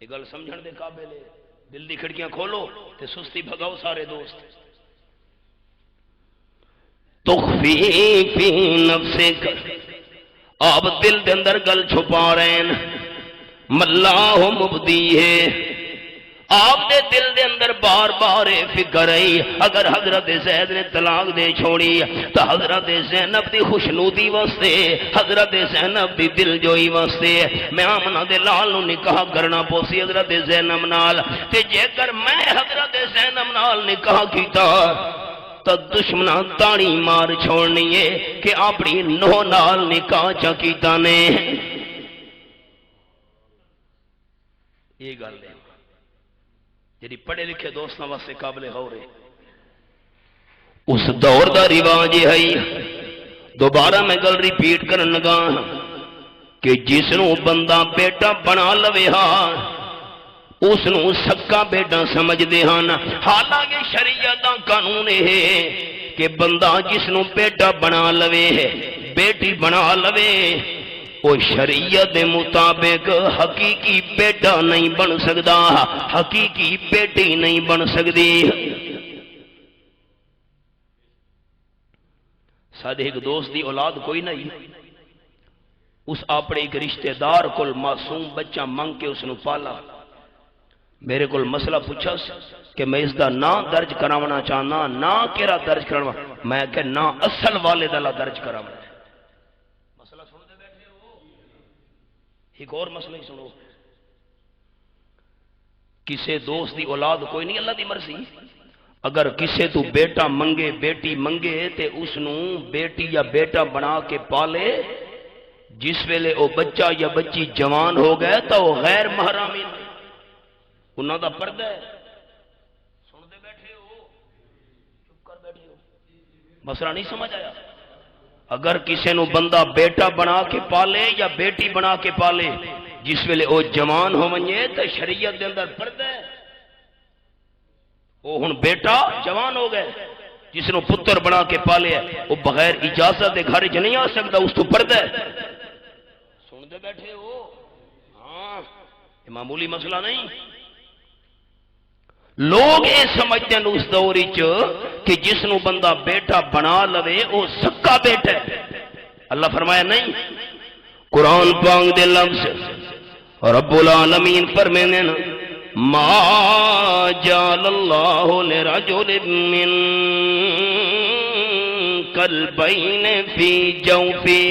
یہ گل سمجھن دے قابل ہے. دل دی کھڑکیاں کھولو تے سستی بھگاؤ سارے دوست. تخفی فی نفسک, آپ دل دے اندر گل چھپا رہے ہیں. مَاللَّهُ مُبْدِيهِ, آپ دے دل دے اندر بار بار فکر آئی اگر حضرت زید نے طلاق دے چھوڑی تو حضرت زینب دی خوشنودی واسطے, حضرت زینب دی دل جوئی واسطے میں آمنہ دے لال نو نکاح کرنا پوسی حضرت زینب نال. تے جے کر میں حضرت زینب نال نکاح کیتا تو دشمنہ تاڑی مار چھوڑنی ہے کہ اپنی نو نال نکاح چکیتا نے. یہ گل ہے جی پڑھے لکھے دوستوں واسطے قابل ہو رہے. اس دور دا رواج ہے, دوبارہ میں گل ریپیٹ کرن لگا کہ جس نو بندہ بیٹا بنا لوے ہاں اس نو سکا بیٹا سمجھ دے ہاں. حالانکہ شریعت دا قانون ہے کہ بندہ جس نو بیٹا بنا لوے بیٹی بنا لوے وہ شریعت دے مطابق حقیقی بیٹا نہیں بن سکتا, حقیقی بیٹی نہیں بن سکتی. سادے ایک دوست دی اولاد کوئی نہیں, اس اپنے ایک رشتہ دار کو معصوم بچہ منگ کے اس نے پالا. میرے کو مسئلہ پوچھا کہ میں اس دا نام درج کراونا چاہنا, نہ کیرا درج کراونا, میں کہ نہ اصل والد اللہ درج کراونا. مسئلہ سنو دے بیٹھے ہو, ایک اور مسئلہ ہی سنو. کسے دوست دی اولاد کوئی نہیں، اللہ دی مرضی۔ اگر کسے تو بیٹا منگے بیٹی منگے تے اس نو بیٹی یا بیٹا بنا کے پالے، جس ویلے او بچہ یا بچی جوان ہو گئے تو وہ غیر محرمی انہاں دا پردہ ہے۔ سن دے بیٹھے ہو، چپ کر بیٹھے ہو، مسئلہ نہیں سمجھ آیا؟ اگر کسے نو بندہ بیٹا بنا کے پالے یا بیٹی بنا کے پالے، جس ویلے او جوان ہو ونجے تو شریعت دے اندر پردہ ہے۔ وہ ہن بیٹا جوان ہو گئے، جس نو پتر بنا کے پالے ہے، وہ بغیر اجازت دے گھر وچ نہیں آ سکتا، اس تو پردہ ہے۔ سن دے بیٹھے ہو؟ ہاں، یہ معمولی مسئلہ نہیں۔ لوگ یہ سمجھتے ہیں اس دور کہ جس نو بندہ بیٹا بنا لوے وہ سکا بیٹا ہے۔ اللہ فرمایا نہیں، قرآن پاک دے لفظ رب العالمین فرمانے نا، ما جعل اللہ لرجل من قلبین فی جوفہ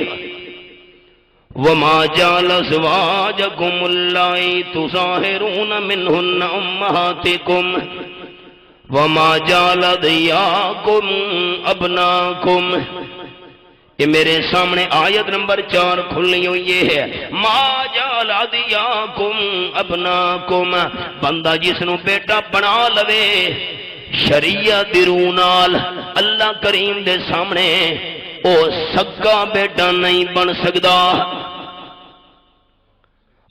وما جعل ازواجکم اللائی تظاہرون منہن امہاتکم وما جعل ادعیاکم ابناکم۔ یہ میرے سامنے آیت نمبر 4 کھلنی ہوئی ہے، ما جعل ادعیاکم ابناکم، بندہ جس نو بیٹا بنا لوے شریعت دی روح نال اللہ کریم دے سامنے او سکا بیٹا نہیں بن سکدا۔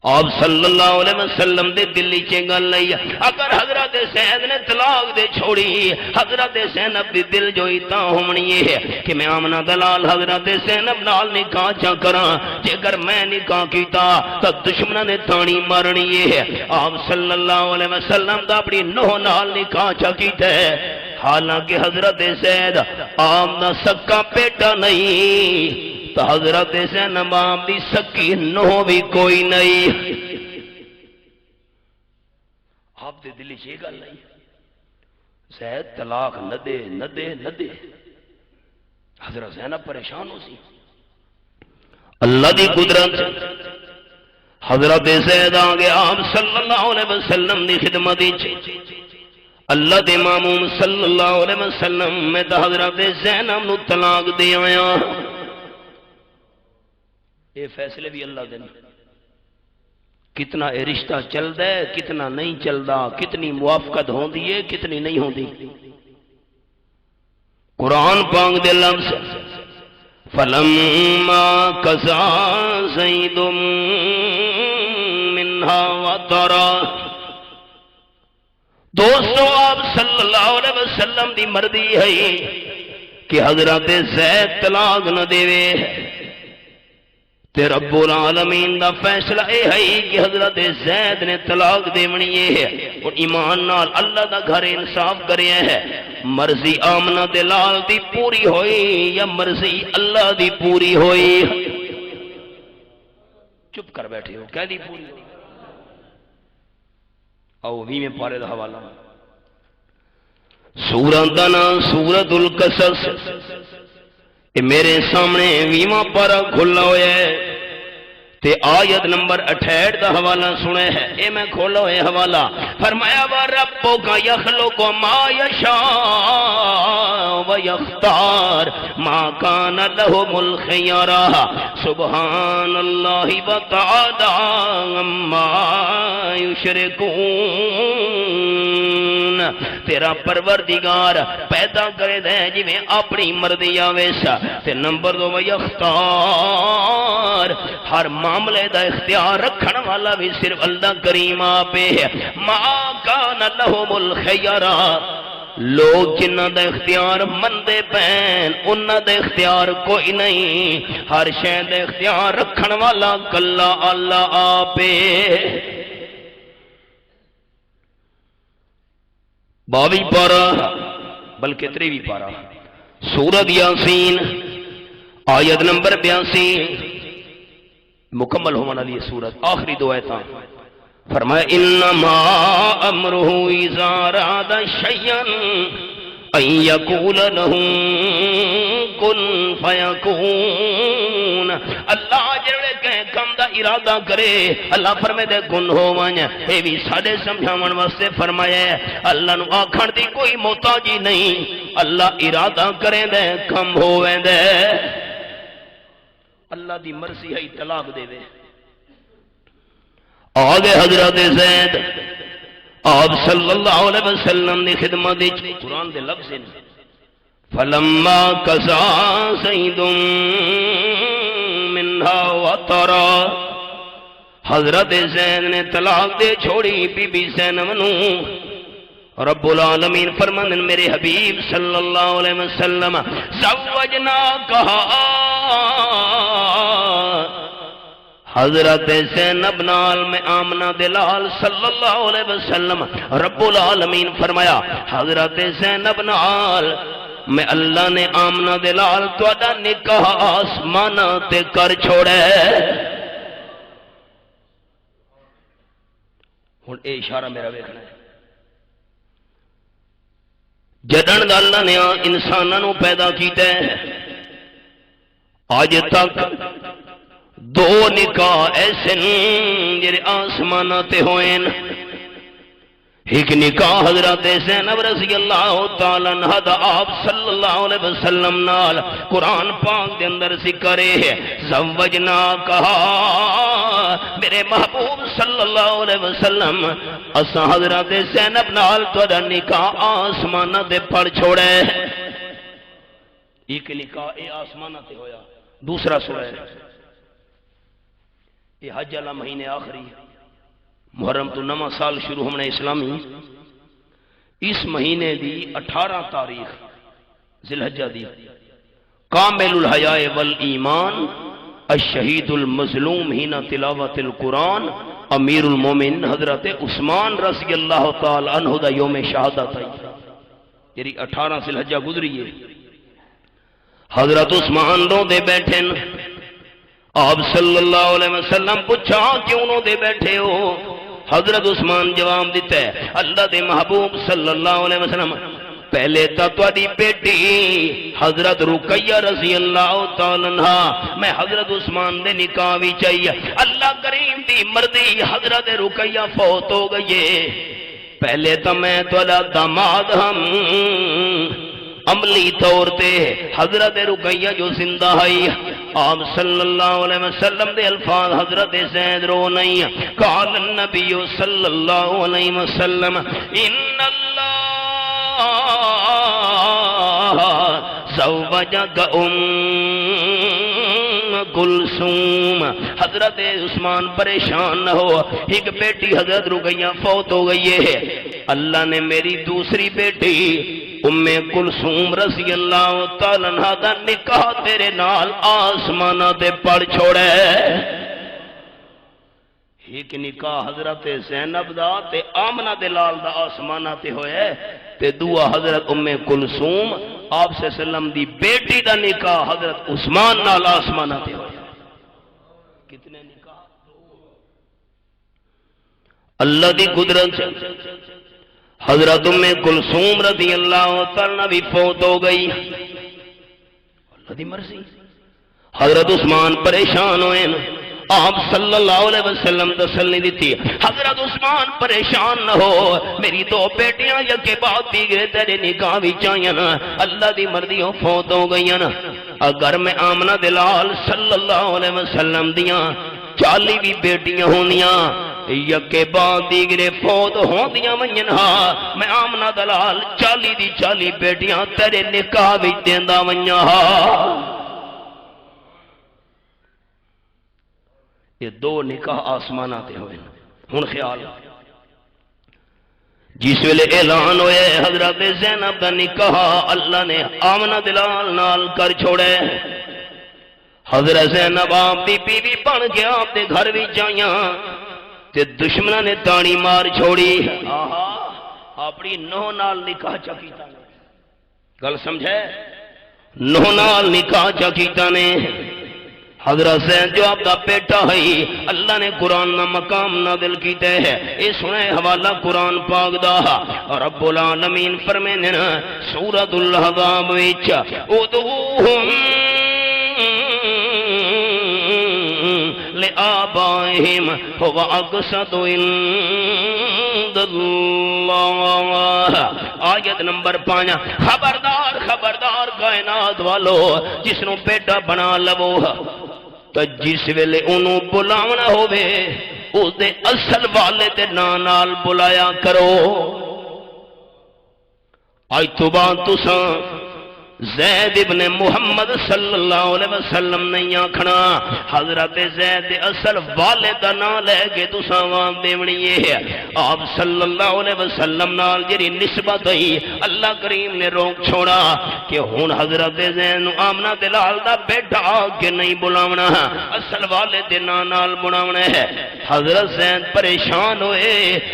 آپ صلی اللہ علیہ وسلم دے دلی چنگل لئی اگر حضرت زید نے طلاق دے چھوڑی، حضرت زینب دی دل جوئی تاں ہونی ہے کہ میں آمنہ دلال حضرت زینب نال نکاح چا کراں، جے اگر میں نکاح کیتا تو دشمنہ نے تانی مارنی ہے۔ آپ صلی اللہ علیہ وسلم دا اپنی نوح نال نکاح چا کیتا ہے، حالانکہ حضرت زید آمنہ سکا بیٹا نہیں، تو حضرت زینب دی سکی نو بھی کوئی نہیں۔ آپ دے دلی چے گل نہیں، زید طلاق نہ دے نہ دے نہ دے، حضرت زینب پریشان ہو سی۔ اللہ دی قدرت حضرت زید آگے آپ صلی اللہ علیہ وسلم دی خدمت اللہ دے معموم صلی اللہ علیہ وسلم میں تو حضرت زینب نو طلاق دے آیا۔ یہ فیصلے بھی اللہ دے، کتنا یہ رشتہ چلتا ہے کتنا نہیں چلتا، کتنی موافقت ہوندی ہے کتنی نہیں ہوندی۔ قرآن پاک دے لفظ فلما قضى زید منها وطرا، دوستو آپ صلی اللہ علیہ وسلم دی مرضی ہے کہ حضرت زید طلاق نہ دے، تے رب العالمین دا فیصلہ اے ہے کہ حضرت زید نے طلاق دیونی ہے، اور ایمان نال اللہ دا گھر انصاف کرے ہے۔ مرضی آمنہ دلال دی پوری ہوئی یا مرضی اللہ دی پوری ہوئی؟ چپ کر بیٹھے ہو، کہہ دی پوری ہوئی؟ آؤ بھی میں پارے دا حوالہ، سورہ دنا سورۃ القصص، کہ میرے سامنے 20واں پارہ کھلا ہویا ہے تے آیت نمبر 68 دا حوالہ سنے ہے۔ اے میں کھولا ہوئے حوالہ، فرمایا وَرَبُّكَ يَخْلُقُ مَا يَشَاءُ وَيَخْتَارُ مَا كَانَ لَهُمُ الْخِيَرَةُ سُبْحَانَ اللَّهِ وَتَعَالَى عَمَّا يُشْرِكُونَ۔ تیرا پروردگار پیدا کرے دے جی میں اپنی مرضی آویسا، تے نمبر 2 وَيَخْتَارُ، ہر معاملے دا اختیار رکھن والا بھی صرف اللہ کریم آپ ہے۔ ما کان لہم الخیرہ، لوگ جنہ دا اختیار مندے پین انہ دا اختیار کوئی نہیں، ہر شے دا اختیار رکھن والا کلا اللہ آپ ہے۔ 22 پارہ بلکہ 23 پارہ سورۃ یاسین آیت نمبر 82 مکمل ہونے والی سورت، آخری 2 آیتاں، فرمایا انما امرہ اذا اراد شیئا ان یقول له کن فیکون۔ اللہ جڑے کہیں کم دا ارادہ کرے اللہ فرمائے دے گن ہو ون اے بھی ساڈے سمجھاون واسطے فرمایا ہے اللہ نو آکھن دی کوئی محتاجی نہیں اللہ ارادہ کرے دے کم ہوویں دے اللہ دی مرضی ہے طلاق دے وے آگے حضرت زید آپ صلی اللہ علیہ وسلم دی خدمت دی قرآن دے لفظ ہیں فلما قضا زید منها وطرا حضرت زید نے طلاق دے چھوڑی بی بی زینب نو رب العالمین فرماندے میرے حبیب صلی اللہ علیہ وسلم زوجنا کہا حضرت زینب نال میں آمنہ دلال صلی اللہ علیہ وسلم رب العالمین فرمایا حضرت زینب نال میں اللہ نے آمنہ دلال تواڈا نکاح آسمانہ تے کر چھوڑے ہن اے اشارہ میرا ویکھنا ہے جدن دا اللہ نے انساناں نو پیدا کیتا ہے آج تک دو نکاح ایسے جڑے آسمانہ تے ہوئیں ایک نکاح حضرت زینب رضی اللہ تعالی عنہ دا آپ صلی اللہ علیہ وسلم نال قرآن پاک دے اندر ذکر ہے زوجنا کہا میرے محبوب صلی اللہ علیہ وسلم اساں حضرت زینب نال تہاڈا نکاح آسمانہ دے پڑ چھوڑے ایک نکاح اے آسمانہ تے ہویا دوسرا سورہ ہے یہ حج والا مہینے آخری محرم تو نواں سال شروع ہونے اسلامی اس مہینے دی 18 تاریخ ذی الحجہ دی کامل الحیاء والایمان الشہید المظلوم ہینا تلاوت القرآن امیر المومن حضرت عثمان رضی اللہ تعالی عنہ دا یوم شہادت ہے یعنی 18 ذی الحجہ گزری ہے حضرت عثمان رو دے بیٹھے آپ صلی اللہ علیہ وسلم پوچھا کیوں نو دے بیٹھے ہو حضرت عثمان جواب دیتا ہے اللہ دے محبوب صلی اللہ علیہ وسلم پہلے تا تواڈی بیٹی حضرت رقیہ رضی اللہ تعالی عنہ میں حضرت عثمان دے نکاح وی چاہیے اللہ کریم دی مرضی حضرت رقیہ فوت ہو گئی پہلے تا میں تواڈا داماد ہم عملی طور تے حضرت رقیہ جو زندہ ہے آپ صلی اللہ علیہ وسلم دے الفاظ حضرت زید رو نہیں قال النبی صلی اللہ علیہ وسلم ان اللہ زوجک کلثوم حضرت عثمان پریشان نہ ہو ایک بیٹی حضرت رقیہ فوت ہو گئی ہے اللہ نے میری دوسری بیٹی ام کلثوم رضی اللہ تعالی عنہ دا نکاح تیرے نال آسمانہ تے پڑ چھوڑے ایک نکاح حضرت زینب دا تے آمنہ دلال دا آسمانہ تے ہوئے تے دعا حضرت ام کلثوم آپ سے سلم دی بیٹی دا نکاح حضرت عثمان نال آسمانہ تے ہوئے کتنے نکاح اللہ دی قدرت حضرت ام کلثوم رضی اللہ تعالیٰ بھی فوت ہو گئی اللہ دی مرضی حضرت عثمان پریشان ہوئے آپ صلی اللہ علیہ وسلم تسلی دیتی حضرت عثمان پریشان نہ ہو میری دو بیٹیاں یکے بعد دیگرے تیرے نکاح بھی چاہیے نا اللہ دی مرضی ہو فوت ہو گئی نا اگر میں آمنہ دلال صلی اللہ علیہ وسلم دیاں 40 بھی بیٹیاں ہونیاں یکے بعد دیگرے فوت ہوندیاں ونجنہا میں آمنہ دلال 40 دی 40 بیٹیاں تیرے نکاح بھی دیندہ ونجنہا یہ دو نکاح آسمان آتے ہوئے ہن خیال جس ویلے اعلان ہوئے حضرت زینب دا نکاح اللہ نے آمنہ دلال نال کر چھوڑے حضرت زینب آپ دی بیوی بن کے آپ دے گھر بھی جائیاں تے دشمنہ نے تانی مار چھوڑی اپنی نو نال نکاح چکیتا نے گل سمجھے نو نال نکاح چکیتا نے حضرت زید جو آپ دا بیٹا ہے اللہ نے قرآن نا مقام نازل کیتے ہے اس سنے حوالہ قرآن پاک دا رب العالمین فرمائیں سورۃ الاحزاب وچ ادعوہم لآبائہم هو اقسط عند اللہ۔ آیت نمبر 5، خبردار خبردار کائنات والو، جس نو بیٹا بنا لو تو جس ویلے انہوں بلاونا ہوئے اس دے اصل والے دے نال بلایا کرو۔ آج تو بعد تساں زید ابن محمد صلی اللہ علیہ وسلم نہیں آکھنا، حضرت زید اصل والد دا نام لے کے تساں وان دیونی ہے۔ آپ صلی اللہ علیہ وسلم نال جڑی نسبت ہوئی اللہ کریم نے روک چھوڑا کہ ہن حضرت زید نو آمنہ دلال دا بیٹا کے نہیں بلاونا، اصل والد دے نام نال بلاونا ہے۔ حضرت زید پریشان ہوئے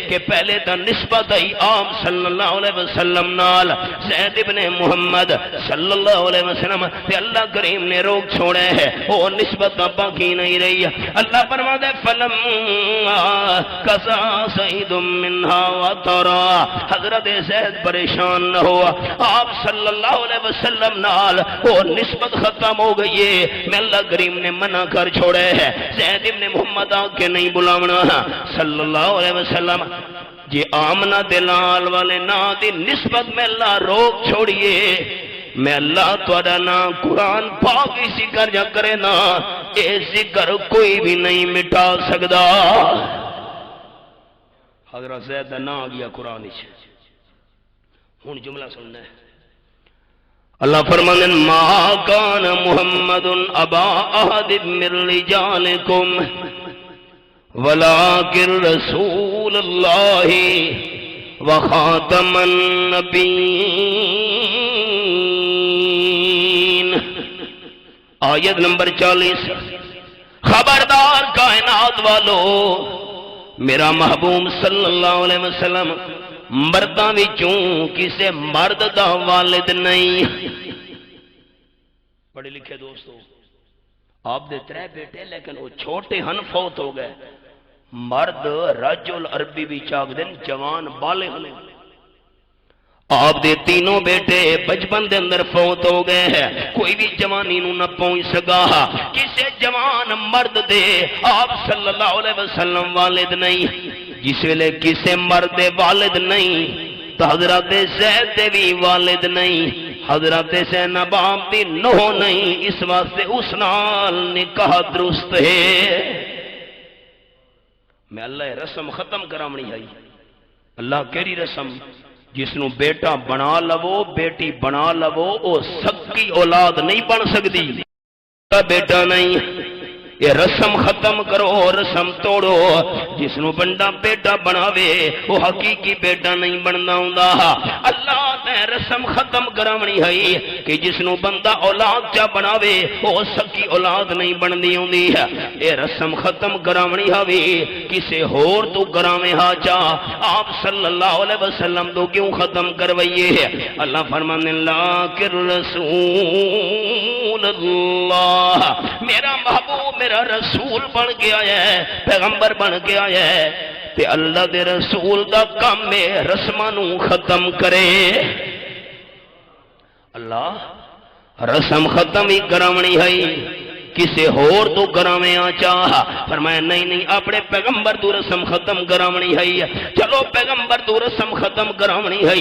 کہ پہلے تا نسبت ہوئی آپ صلی اللہ علیہ وسلم نال، زید ابن محمد صلی اللہ علیہ وسلم تے اللہ کریم نے روک چھوڑے ہے، وہ نسبت باقی نہیں رہی۔ اللہ فرماتا ہے فلم قضا سعید منہا وطرا، حضرت زید پریشان نہ ہوا، آپ صلی اللہ علیہ وسلم نال وہ نسبت ختم ہو گئی ہے، میں اللہ کریم نے منع کر چھوڑے ہے، زید ابن محمد آکے نہیں بلاونا صلی اللہ علیہ وسلم۔ جی آمنہ دلال والے نا دی نسبت میں اللہ روک چھوڑیے، میں اللہ تھوڑا نا قرآن پاک ہی ذکر جا کرے نا، اے ذکر کوئی بھی نہیں مٹا سکدا۔ حضرت زید دا نا گیا قرآن ہی، ہون جملہ سننا ہے۔ اللہ فرمانے ما کان محمد ابا احد من رجالکم ولکن رسول اللہ وخاتم النبیین۔ آیت نمبر 40، خبردار کائنات والو، میرا محبوب صلی اللہ علیہ وسلم مرداں وچوں کسے مرد دا والد نہیں۔ پڑھے لکھے دوستو، آپ دے 3 بیٹے لیکن وہ چھوٹے ہن فوت ہو گئے، مرد رجل عربی بھی چاک دن جوان بالغ نے، آپ دے 3 بیٹے بچپن دے اندر فوت ہو گئے ہیں، کوئی بھی جوانی نو نہ پہنچ سکا، کسے جوان مرد دے آپ صلی اللہ علیہ وسلم والد نہیں۔ جس ویلے کسے مرد والد نہیں تو حضرت زید دے بھی والد نہیں، حضرت زینب آپ دی نوح نہیں، اس واسطے اس نال نکاح درست ہے۔ میں اللہ رسم ختم کرامنی ہے، اللہ کیری رسم؟ جس نو بیٹا بنا لو بیٹی بنا لو، او سکی اولاد نہیں بن سکتی، بیٹا نہیں، یہ رسم ختم کرو، رسم توڑو۔ جس نو بندہ بیٹا بناوے وہ حقیقی بیٹا نہیں بننا ہوندا۔ اللہ نے رسم ختم کراونی ہے کہ جس نو بندہ اولاد چا بناوے وہ سکی اولاد نہیں بننی ہوندی ہے۔ یہ رسم ختم کراونی ہے کسے ہور تو کراویں ہا چا، آپ صلی اللہ علیہ وسلم تو کیوں ختم کروائیے ہے؟ اللہ فرمانے اللہ کہ رسول اللہ، میرا محبوب میرا رسول بن گیا ہے، پیغمبر بن گیا ہے، تے اللہ دے رسول دا کام میں رسمانو ختم کرے۔ اللہ رسم ختم ہی کراونی ہے، کسے ہور تو کراویں آ چاہ، فرمایا نہیں نہیں، اپنے پیغمبر تو رسم ختم کراونی ہے، چلو پیغمبر تو رسم ختم کراونی ہے،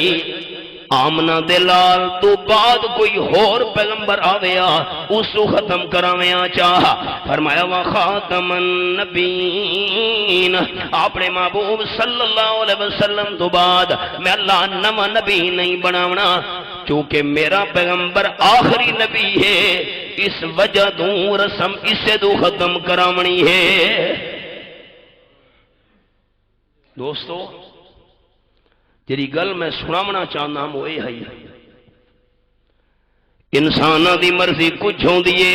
آمنہ دلال تو بعد کوئی اور پیغمبر آویا اس کو ختم کراویا چاہ، فرمایا وخاتم النبیین، اپنے محبوب صلی اللہ علیہ وسلم تو بعد میں اللہ نواں نبی نہیں بناونا، چونکہ میرا پیغمبر آخری نبی ہے، اس وجہ دوں رسم اسے دو ختم کراونی ہے۔ دوستو جری گل میں سناونا چاہنا ہوں وہ یہ ہے، انسانہ دی مرضی کچھ ہوں دیئے،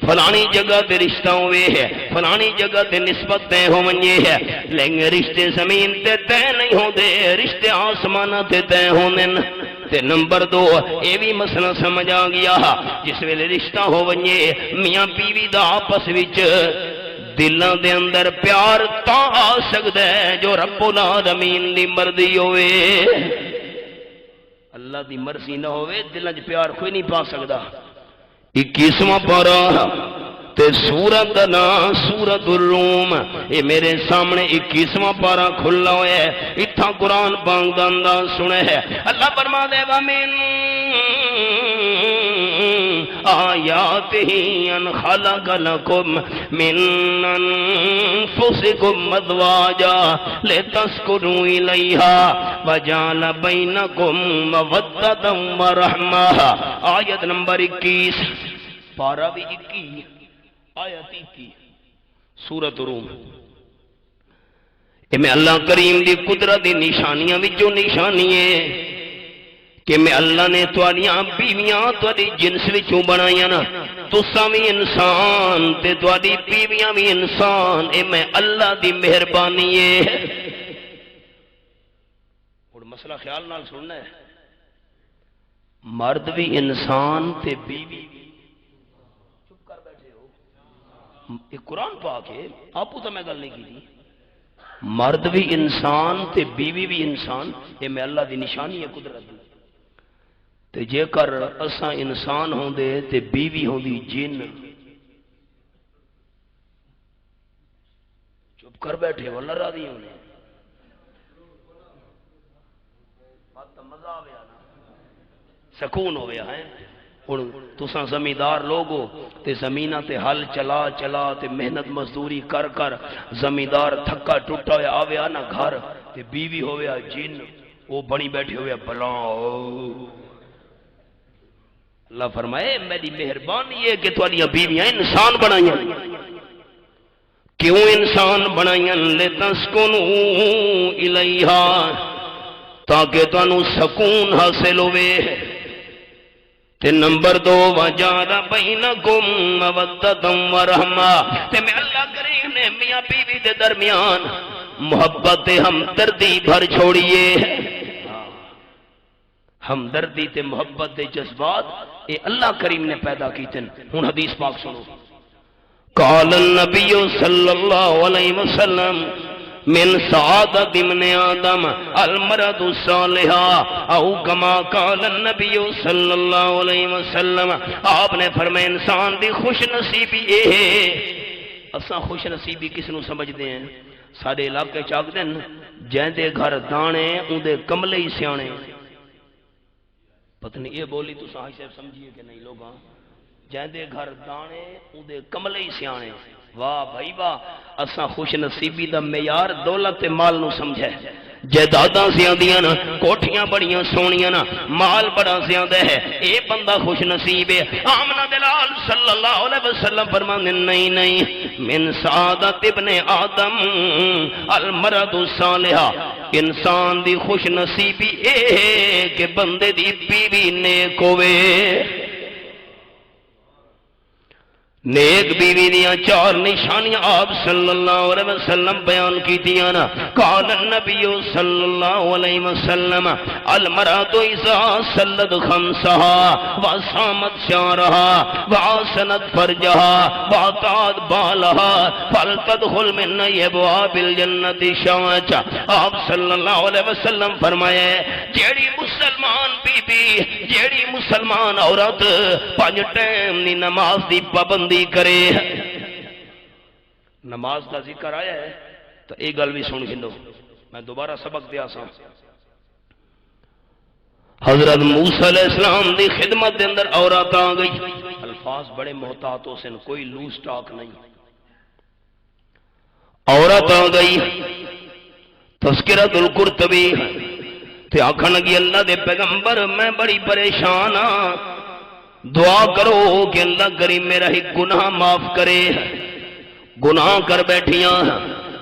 فلانی جگہ تے رشتہ ہوئے ہے، فلانی جگہ تے نسبت تے ہوئے ہے، لیکن رشتے زمین تے تے نہیں ہوں دے، رشتے آسمانہ تے تے ہوں دن۔ تے نمبر 2 یہ بھی مسئلہ سمجھ آ گیا، جس ویلے رشتہ ہوئے میاں بیوی دا آپس وچ دلوں دے اندر پیار تا آ سکتا ہے جو رب العالمین دی مرضی ہوئے، اللہ دی مرضی نہ ہوئے دلوں چ پیار کوئی نہیں پا سکتا۔ 21واں پارہ تے سورت دا نام سورت الروم، اے میرے سامنے 21واں پارا کھلا ہوا ہے، اتھا قرآن پاک دا انداز سنے ہے۔ اللہ فرما دے وَمِن آیاتہ ان خلق لکم من انفسکم ازواجا لتسکنوا الیہا وجعل بینکم مودۃ ورحمہ۔ آیت نمبر 21، پارا بھی 21، آیت 21 سورۃ روم۔ کہ میں اللہ کریم دی قدرت دی نشانیاں وچوں نشانی ہے کہ میں اللہ نے تواڈیاں بیویاں تواڈی جنس وچوں بنائیاں نا، تساں وی انسان تے تواڈی بیویاں وی انسان، اے میں اللہ دی مہربانی ہے۔ اور مسئلہ خیال نال سننا ہے، مرد بھی انسان تے بیوی بھی، چپ کر بیٹھے ہو، یہ قرآن پاک ہے، آپ تو میں گل نہیں کی تھی۔ مرد بھی انسان تے بیوی بھی انسان، یہ میں اللہ دی نشانی ہے قدرت دی۔ تے جے کر اساں انسان ہوندے تے بیوی ہوندی جن، چپ کر بیٹھے ہو، اللہ راضی ہونے بات مزہ آویا نا، سکون ہو گیا ہے۔ ہن تساں زمیندار لوگو تے زمیناں تے ہل چلا چلا تے محنت مزدوری کر کر زمیندار تھکا ٹوٹا ہویا آویا نا گھر تے بیوی ہویا جن، وہ بنی بیٹھے ہویا بلاں۔ اللہ فرمائے میری مہربانی ہے کہ تواڈیاں بیویاں انسان بنائیاں۔ کیوں انسان بنائیاں؟ لتسکنوا الیہا، تاکہ تانوں سکون حاصل ہوئے۔ تے نمبر 2، وجعل بینکم مودۃ ورحمہ، تے میں اللہ کریم نے میاں بیوی دے درمیان محبت ہمدردی بھر چھوڑیے۔ ہمدردی تے محبت دے جذبات اے اللہ کریم نے پیدا کیتے ہیں۔ ہن حدیث پاک سنو، قال النبی صلی اللہ علیہ وسلم من سعادت ابن آدم المرد الصالحہ، او کما قال النبی صلی اللہ علیہ وسلم، آپ نے فرمایا انسان دی خوش نصیبی اے ہے۔ اساں خوش نصیبی کس نو سمجھدے ہیں؟ سارے علاقے چاک دن جیندے گھر دانے اندے کملے ہی سیانے۔ پتہ نہیں یہ بولی تو صاحب سمجھیے کہ نہیں لوگاں؟ جیندے گھر دانے اندے کملے ہی سیانے۔ واہ بھائی واہ، اساں خوش نصیبی دا معیار دولت تے مال نو سمجھے۔ جائیداداں زیادیاں نا، کوٹھیاں بڑیاں سونیاں نا، مال بڑا زیادہ ہے، اے بندہ خوش نصیب ہے۔ آمنہ دلال صلی اللہ علیہ وسلم فرماندے نہیں نہیں، من سعادت ابن آدم المرد الصالحہ، انسان دی خوش نصیبی اے ہے کہ بندے دی بیوی نیک ہوئے۔ نیک بیوی دیاں 4 نشانیاں آپ صلی اللہ علیہ وسلم بیان کی دیاں نا۔ قال النبی صلی اللہ علیہ وسلم المرأة اذا صلت خمسها وصامت شهرها وحسنت فرجها واطاعت بالها فلتدخل من ابواب الجنة شاچا۔ آپ صلی اللہ علیہ وسلم فرمایا جیڑی مسلمان بی بی، جیڑی مسلمان عورت 5 ٹائم دی نماز دی پابندی کرے۔ نماز کا ذکر آیا ہے تو ایک گل بھی سن گھنو، میں دوبارہ سبق دیا سا۔ حضرت موسیٰ علیہ السلام دی خدمت دے اندر عورت آ گئی، الفاظ بڑے محتاطوں سے، کوئی لوز ٹاک نہیں۔ عورت آ گئی، تذکرۃ القرطبی تے آکھن لگی اللہ دے پیغمبر میں بڑی پریشان ہاں، دعا کرو کہ اللہ کریم میرا ہی گناہ معاف کرے، گناہ کر بیٹھیاں۔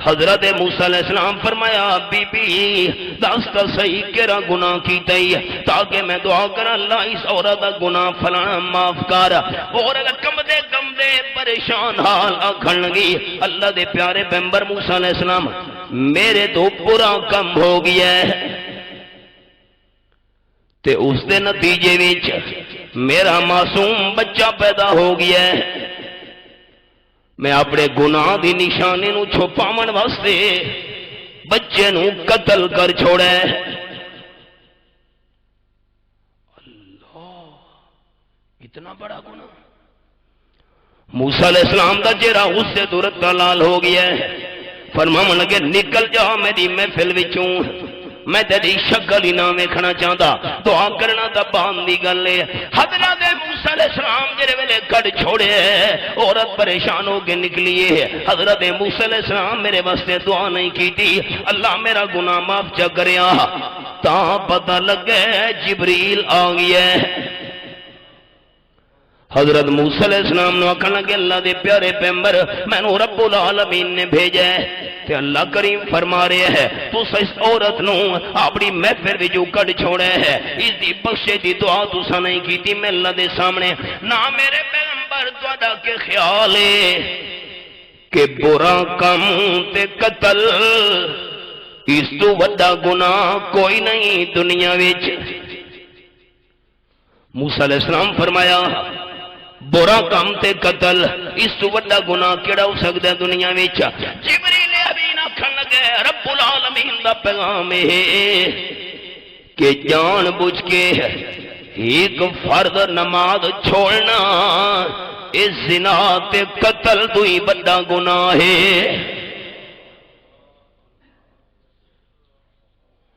حضرت موسیٰ علیہ السلام فرمایا بی بی دستا صحیح کیرا گناہ کیتا ہی تاکہ میں دعا کر اللہ اس عورت گناہ فلانا معاف کر۔ اور کم دے پریشان حال آکھن لگی اللہ دے پیارے پیغمبر موسیٰ علیہ السلام میرے تو برا کم ہو گیا ہے، تے اس دے نتیجے وچ میرا معصوم بچہ پیدا ہو گیا ہے، میں اپنے گناہ دی نشانی نو چھپاون واسطے بچے نو قتل کر چھوڑے۔ اللہ اتنا بڑا گناہ! موسیٰ علیہ السلام دا چہرہ اس سے دورت کا لال ہو گیا ہے، فرماون لگے نکل جا میری محفل وچوں، میں تیری شکل ہی نہ ویکھنا چاہتا، دعا کرنا تا بان دی گل ہے۔ حضرت موسیٰ علیہ السلام جڑے ویلے کڈ چھوڑے عورت پریشان ہو کے نکلی ہے، حضرت موسیٰ علیہ السلام میرے واسطے دعا نہیں کیتی، اللہ میرا گناہ معاف چا کریا، تا پتہ لگے جبریل آ گیا ہے۔ حضرت موسیٰ علیہ السلام نے آکھن لگے اللہ دے پیارے پیغمبر مینوں رب العالمین نے بھیجا ہے تے اللہ کریم فرما رہے ہے تو اس عورت نو اپنی محفل وچوں کڈ چھوڑا ہے، اس دی بخشش دی دعا تساں نہیں کیتی، میں اللہ دے سامنے نہ میرے پیغمبر تہاڈا کہ خیال ہے کہ برا کم تے قتل اس تو وڈا گناہ کوئی نہیں دنیا وچ۔ موسیٰ علیہ السلام فرمایا برا کام تے قتل اس تو بڑا گناہ کیڑا ہو سکتا ہے دنیا وچ؟ جبریل امین آکھن لگے رب العالمین دا پیغام ہے کہ جان بوجھ کے ایک فرض نماز چھوڑنا اس زنا تے قتل تو ہی بڑا گناہ ہے۔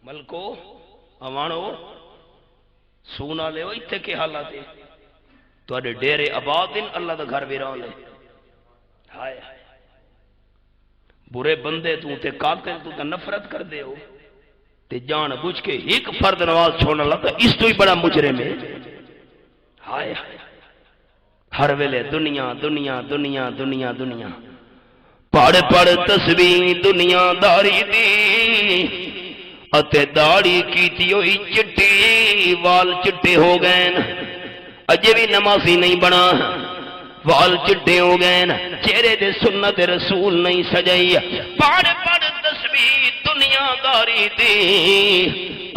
ملکو اوانو سونا لے اتنے کے حالات ہے تواڈے ڈیرے آباد دن اللہ دا گھر ویران لے، ہائے برے بندے تو تے قاتل تو تے نفرت کر دے ہو تے جان بوجھ کے ایک فرد نواز چھوڑنا لگتا اس تو ہی بڑا مجرم ہے۔ ہائے ہر ویلے دنیا دنیا دنیا دنیا دنیا پڑھ پڑھ تسبیح دنیا داری دی اتے داڑھی کیتی ہوئی چٹی، وال چٹے ہو گئے اجے بھی نمازی نہیں بنا، وال چٹے ہو گئے چہرے دے سنت رسول نہیں سجائی، پڑھ پڑھ تسبیح دنیا داری دی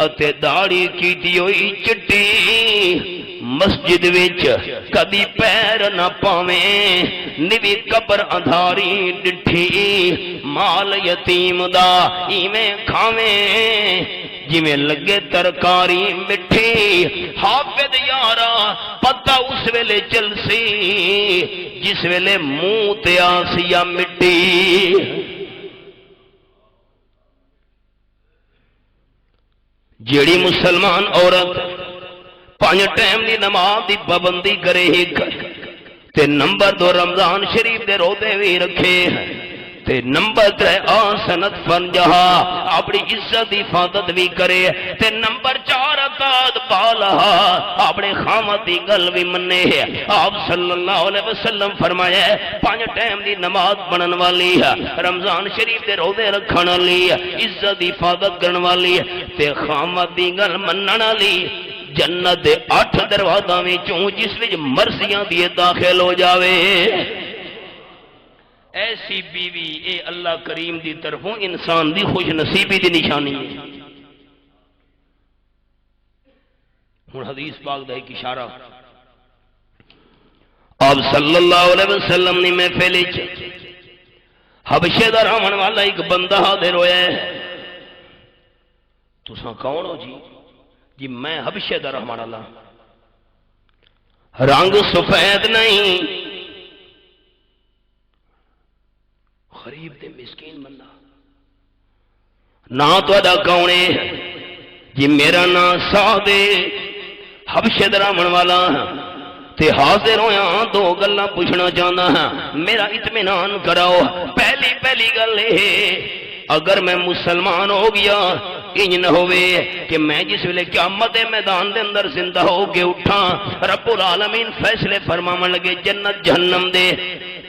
اتے داڑھی کیتی ہوئی چٹی، مسجد وچ کدی پیر نہ پاویں، نوی قبر اندھاری ڈٹھی، مال یتیم دا ایویں کھاویں جویں لگے ترکاری مٹھی، حافظ یارا پتہ اس ویلے چل سی جس ویلے منہ تے آسیا مٹی۔ جیڑی مسلمان عورت 5 ٹائم دی نماز دی پابندی کرے ایک تے نمبر 2 رمضان شریف دے روزے بھی رکھے تے نمبر 3 سنت فنجہا اپنی عزت دی حفاظت بھی کرے تے نمبر 4 اطاعت بالا اپنے خامد دی گل بھی منے ہے۔ آپ صلی اللہ علیہ وسلم فرمایا 5 ٹائم دی نماز پڑھن والی ہے، رمضان شریف دے روزے رکھن والی ہے، عزت دی حفاظت کرن والی ہے تے خامد دی گل منن والی جنت دے 8 دروازاں وچوں جس وچ مرضیاں دی داخل ہو جاوے۔ ایسی بیوی اے اللہ کریم دی طرفوں انسان دی خوش نصیبی دی نشانی ہے۔ ہن حدیث پاک دا ایک اشارہ آپ صلی اللہ علیہ وسلم نے محفل وچ حبشے دا رہن والا ایک بندہ حاضر ہویا ہے۔ تساں کون ہو جی میں حبشے دا رہن والا، رنگ سفید نہیں، غریب تے مسکین بندہ، نا تہاڈا کون ہے جی میرا نام سعد حبشے دا رہن والا تے حاضر ہویا 2 گلاں پوچھنا چاہنا ہاں، میرا اطمینان کراؤ۔ پہلی گل ہے اگر میں مسلمان ہو گیا انج نہ ہوئے کہ میں جس ویلے قیامت میدان دے اندر زندہ ہو کے اٹھا رب العالمین فیصلے فرماون لگے جنت جہنم دے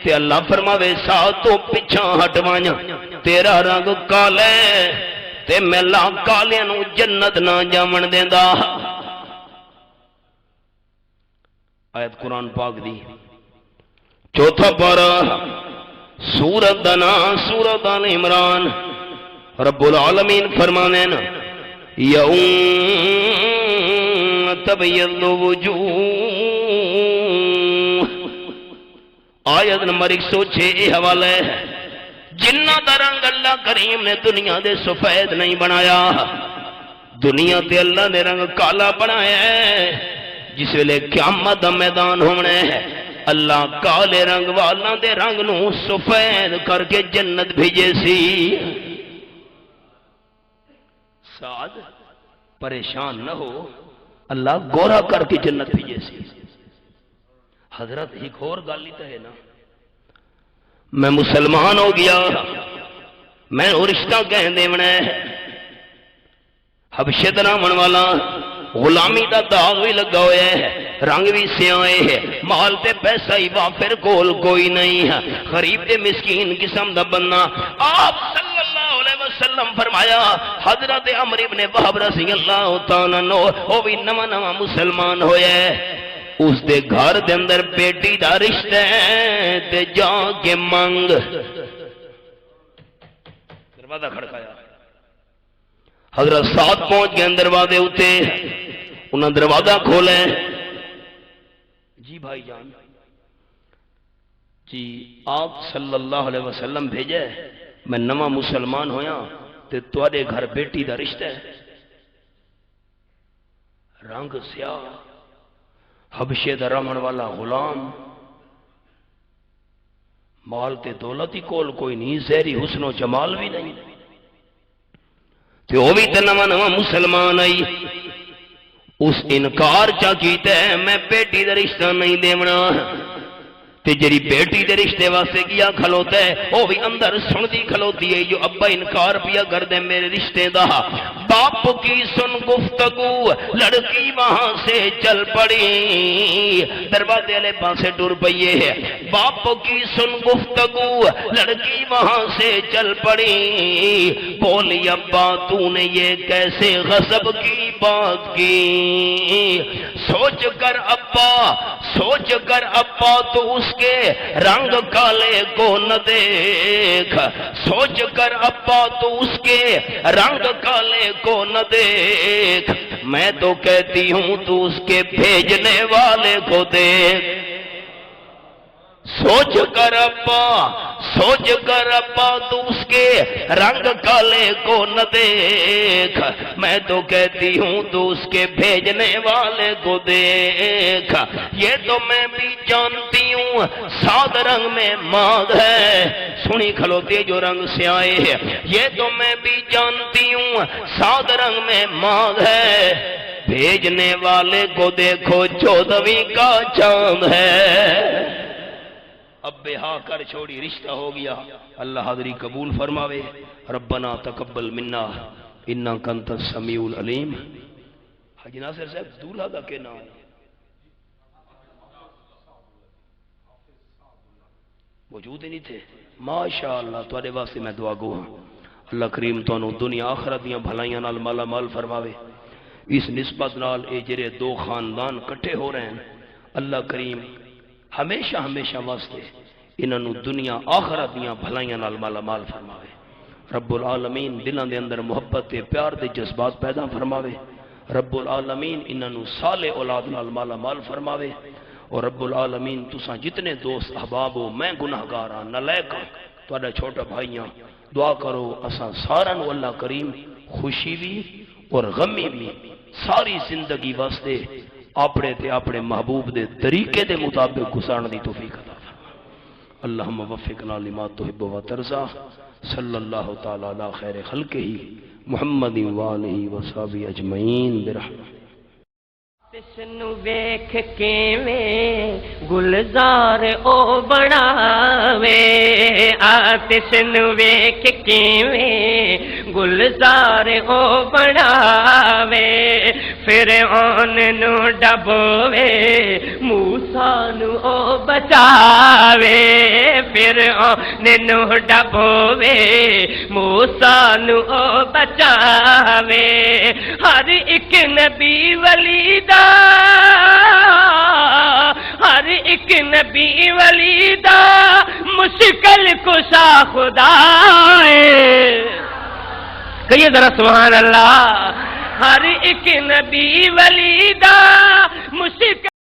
تے اللہ فرماوے ساتھ تو پیچھا ہٹواں تیرا رنگ کالا تے میں لا کالے نو جنت نہ جاون دیندا۔ آیت قرآن پاک دی 4 پارہ سورت دا نام سورت آل عمران، رب العالمین فرمانے نا یوم تبیض وجوہ، آیت نمبر 106 یہ حوالہ ہے جنہ دا رنگ اللہ کریم نے دنیا دے سفید نہیں بنایا، دنیا تے اللہ نے رنگ کالا بنایا ہے، جس ویلے قیامت دا میدان ہونا ہے اللہ کالے رنگ والاں دے رنگ نو سفید کر کے جنت بھیجے سی۔ سعد پریشان نہ ہو، اللہ گورا کر کے جنت بھیجے سی۔ حضرت ایک اور گل ہی تو ہے نا، میں مسلمان ہو گیا، میں وہ رشتہ کہہ دیونا ہے، حبشے تے رہن والا، غلامی دا داغ بھی لگا ہوا ہے، رنگ بھی سیاہے ہے، مال تے پیسہ ہی وافر کول کوئی نہیں ہے، غریب تے مسکین قسم دا بندہ۔ آپ صلی اللہ علیہ وسلم فرمایا حضرت عمر ابن وہب رضی اللہ تعالیٰ عنہ وہ بھی نواں نواں مسلمان ہوئے، اس دے گھر دے اندر بیٹی دا رشتہ ہے تے جا کے منگ، دروازہ کھڑکایا، حضرت سعد پہنچ گئے دروازے اتے، انہاں دروازہ کھولے، جی بھائی جان جی آپ صلی اللہ علیہ وسلم بھیجے، میں نواں مسلمان ہویا تے تواڈے گھر بیٹی دا رشتہ ہے، رنگ سیاہ، حبشے دا رہن والا غلام، مال تے دولت ہی کول کوئی نہیں، زہری حسن و جمال بھی نہیں، تے وہ بھی تے نواں نواں مسلمان آئی، اس انکار چا کیتا ہے میں بیٹی دا رشتہ نہیں دیونا، تے جری بیٹی دے رشتے واسطے کیا کھلوتا ہے وہ بھی اندر سندی کھلوتی ہے، جو ابا انکار پیا کر دے میرے رشتے دا، باپ کی سن گفتگو، لڑکی وہاں سے چل پڑی، دروازے والے پاسے ٹر پئیے ہے، باپ کی سن گفتگو، لڑکی وہاں سے چل پڑی، بولی ابا تو نے یہ کیسے غضب کی بات کی، سوچ کر ابا تو اس کے رنگ کالے کو نہ دیکھ، سوچ کر ابا تو اس کے رنگ کالے کو نہ دیکھ، میں تو کہتی ہوں تو اس کے بھیجنے والے کو دیکھ، سوچ کر ابا تو اس کے رنگ کالے کو نہ دیکھ، میں تو کہتی ہوں تو اس کے بھیجنے والے کو دیکھ، یہ تو میں بھی جانتی ہوں ساد رنگ میں ماد ہے، سنی کھلوتی جو رنگ سیاہے ہے، یہ تو میں بھی جانتی ہوں ساد رنگ میں ماد ہے، بھیجنے والے کو دیکھو 14ویں کا چاند ہے، اب بہا کر چھوڑی رشتہ ہو گیا، اللہ حاضری قبول فرماوے، ربنا تقبل منا انک انت السمیع العلیم۔ حاجی ناصر صاحب دولہا دا کے نام موجود ہی نہیں تھے، ماشاءاللہ تواڈے واسطے میں دعا گو ہاں، اللہ کریم تانوں دنیا آخرت دیاں بھلائیاں نال مالا مال فرماوے، اس نسبت نال اے جڑے دو خاندان کٹھے ہو رہے ہیں، اللہ کریم ہمیشہ ہمیشہ واسطے انہاں نوں دنیا آخرت دیاں بھلائیاں نال مالا مال فرماوے، رب العالمین دلاں دے اندر محبت تے پیار دے جذبات پیدا فرماوے، رب العالمین انہاں نوں صالح اولاد نال مالا مال فرماوے، اور رب العالمین تساں جتنے دوست احباب ہو، میں گناہگار ہاں، نالائق ہاں، تہاڈا چھوٹا بھائی ہاں، دعا کرو اساں سارا نو اللہ کریم خوشی بھی اور غمی بھی ساری زندگی واسطے اپنے تے اپنے محبوب دے طریقے دے مطابق گزارن دی توفیق عطا فرما، اللہم وفقنا لما تحب و ترضى، صلی اللہ تعالی علی خیر خلقہ محمد وآلہ وصحبہ اجمعین برحمتہ۔ تسنو ویکھ کیویں گلزار او بناوے، تسنو ویکھ کیویں گلزار او بناوے، فرعون نو ڈبوے موسیٰ نو او بچاوے، فرعون نو ڈبوے موسیٰ نو او بچاوے، ہر ایک نبی ولی دا، ہر ایک نبی ولی دا مشکل کشا خدا ہے، کہیے ذرا سبحان اللہ، ہر ایک نبی ولی دا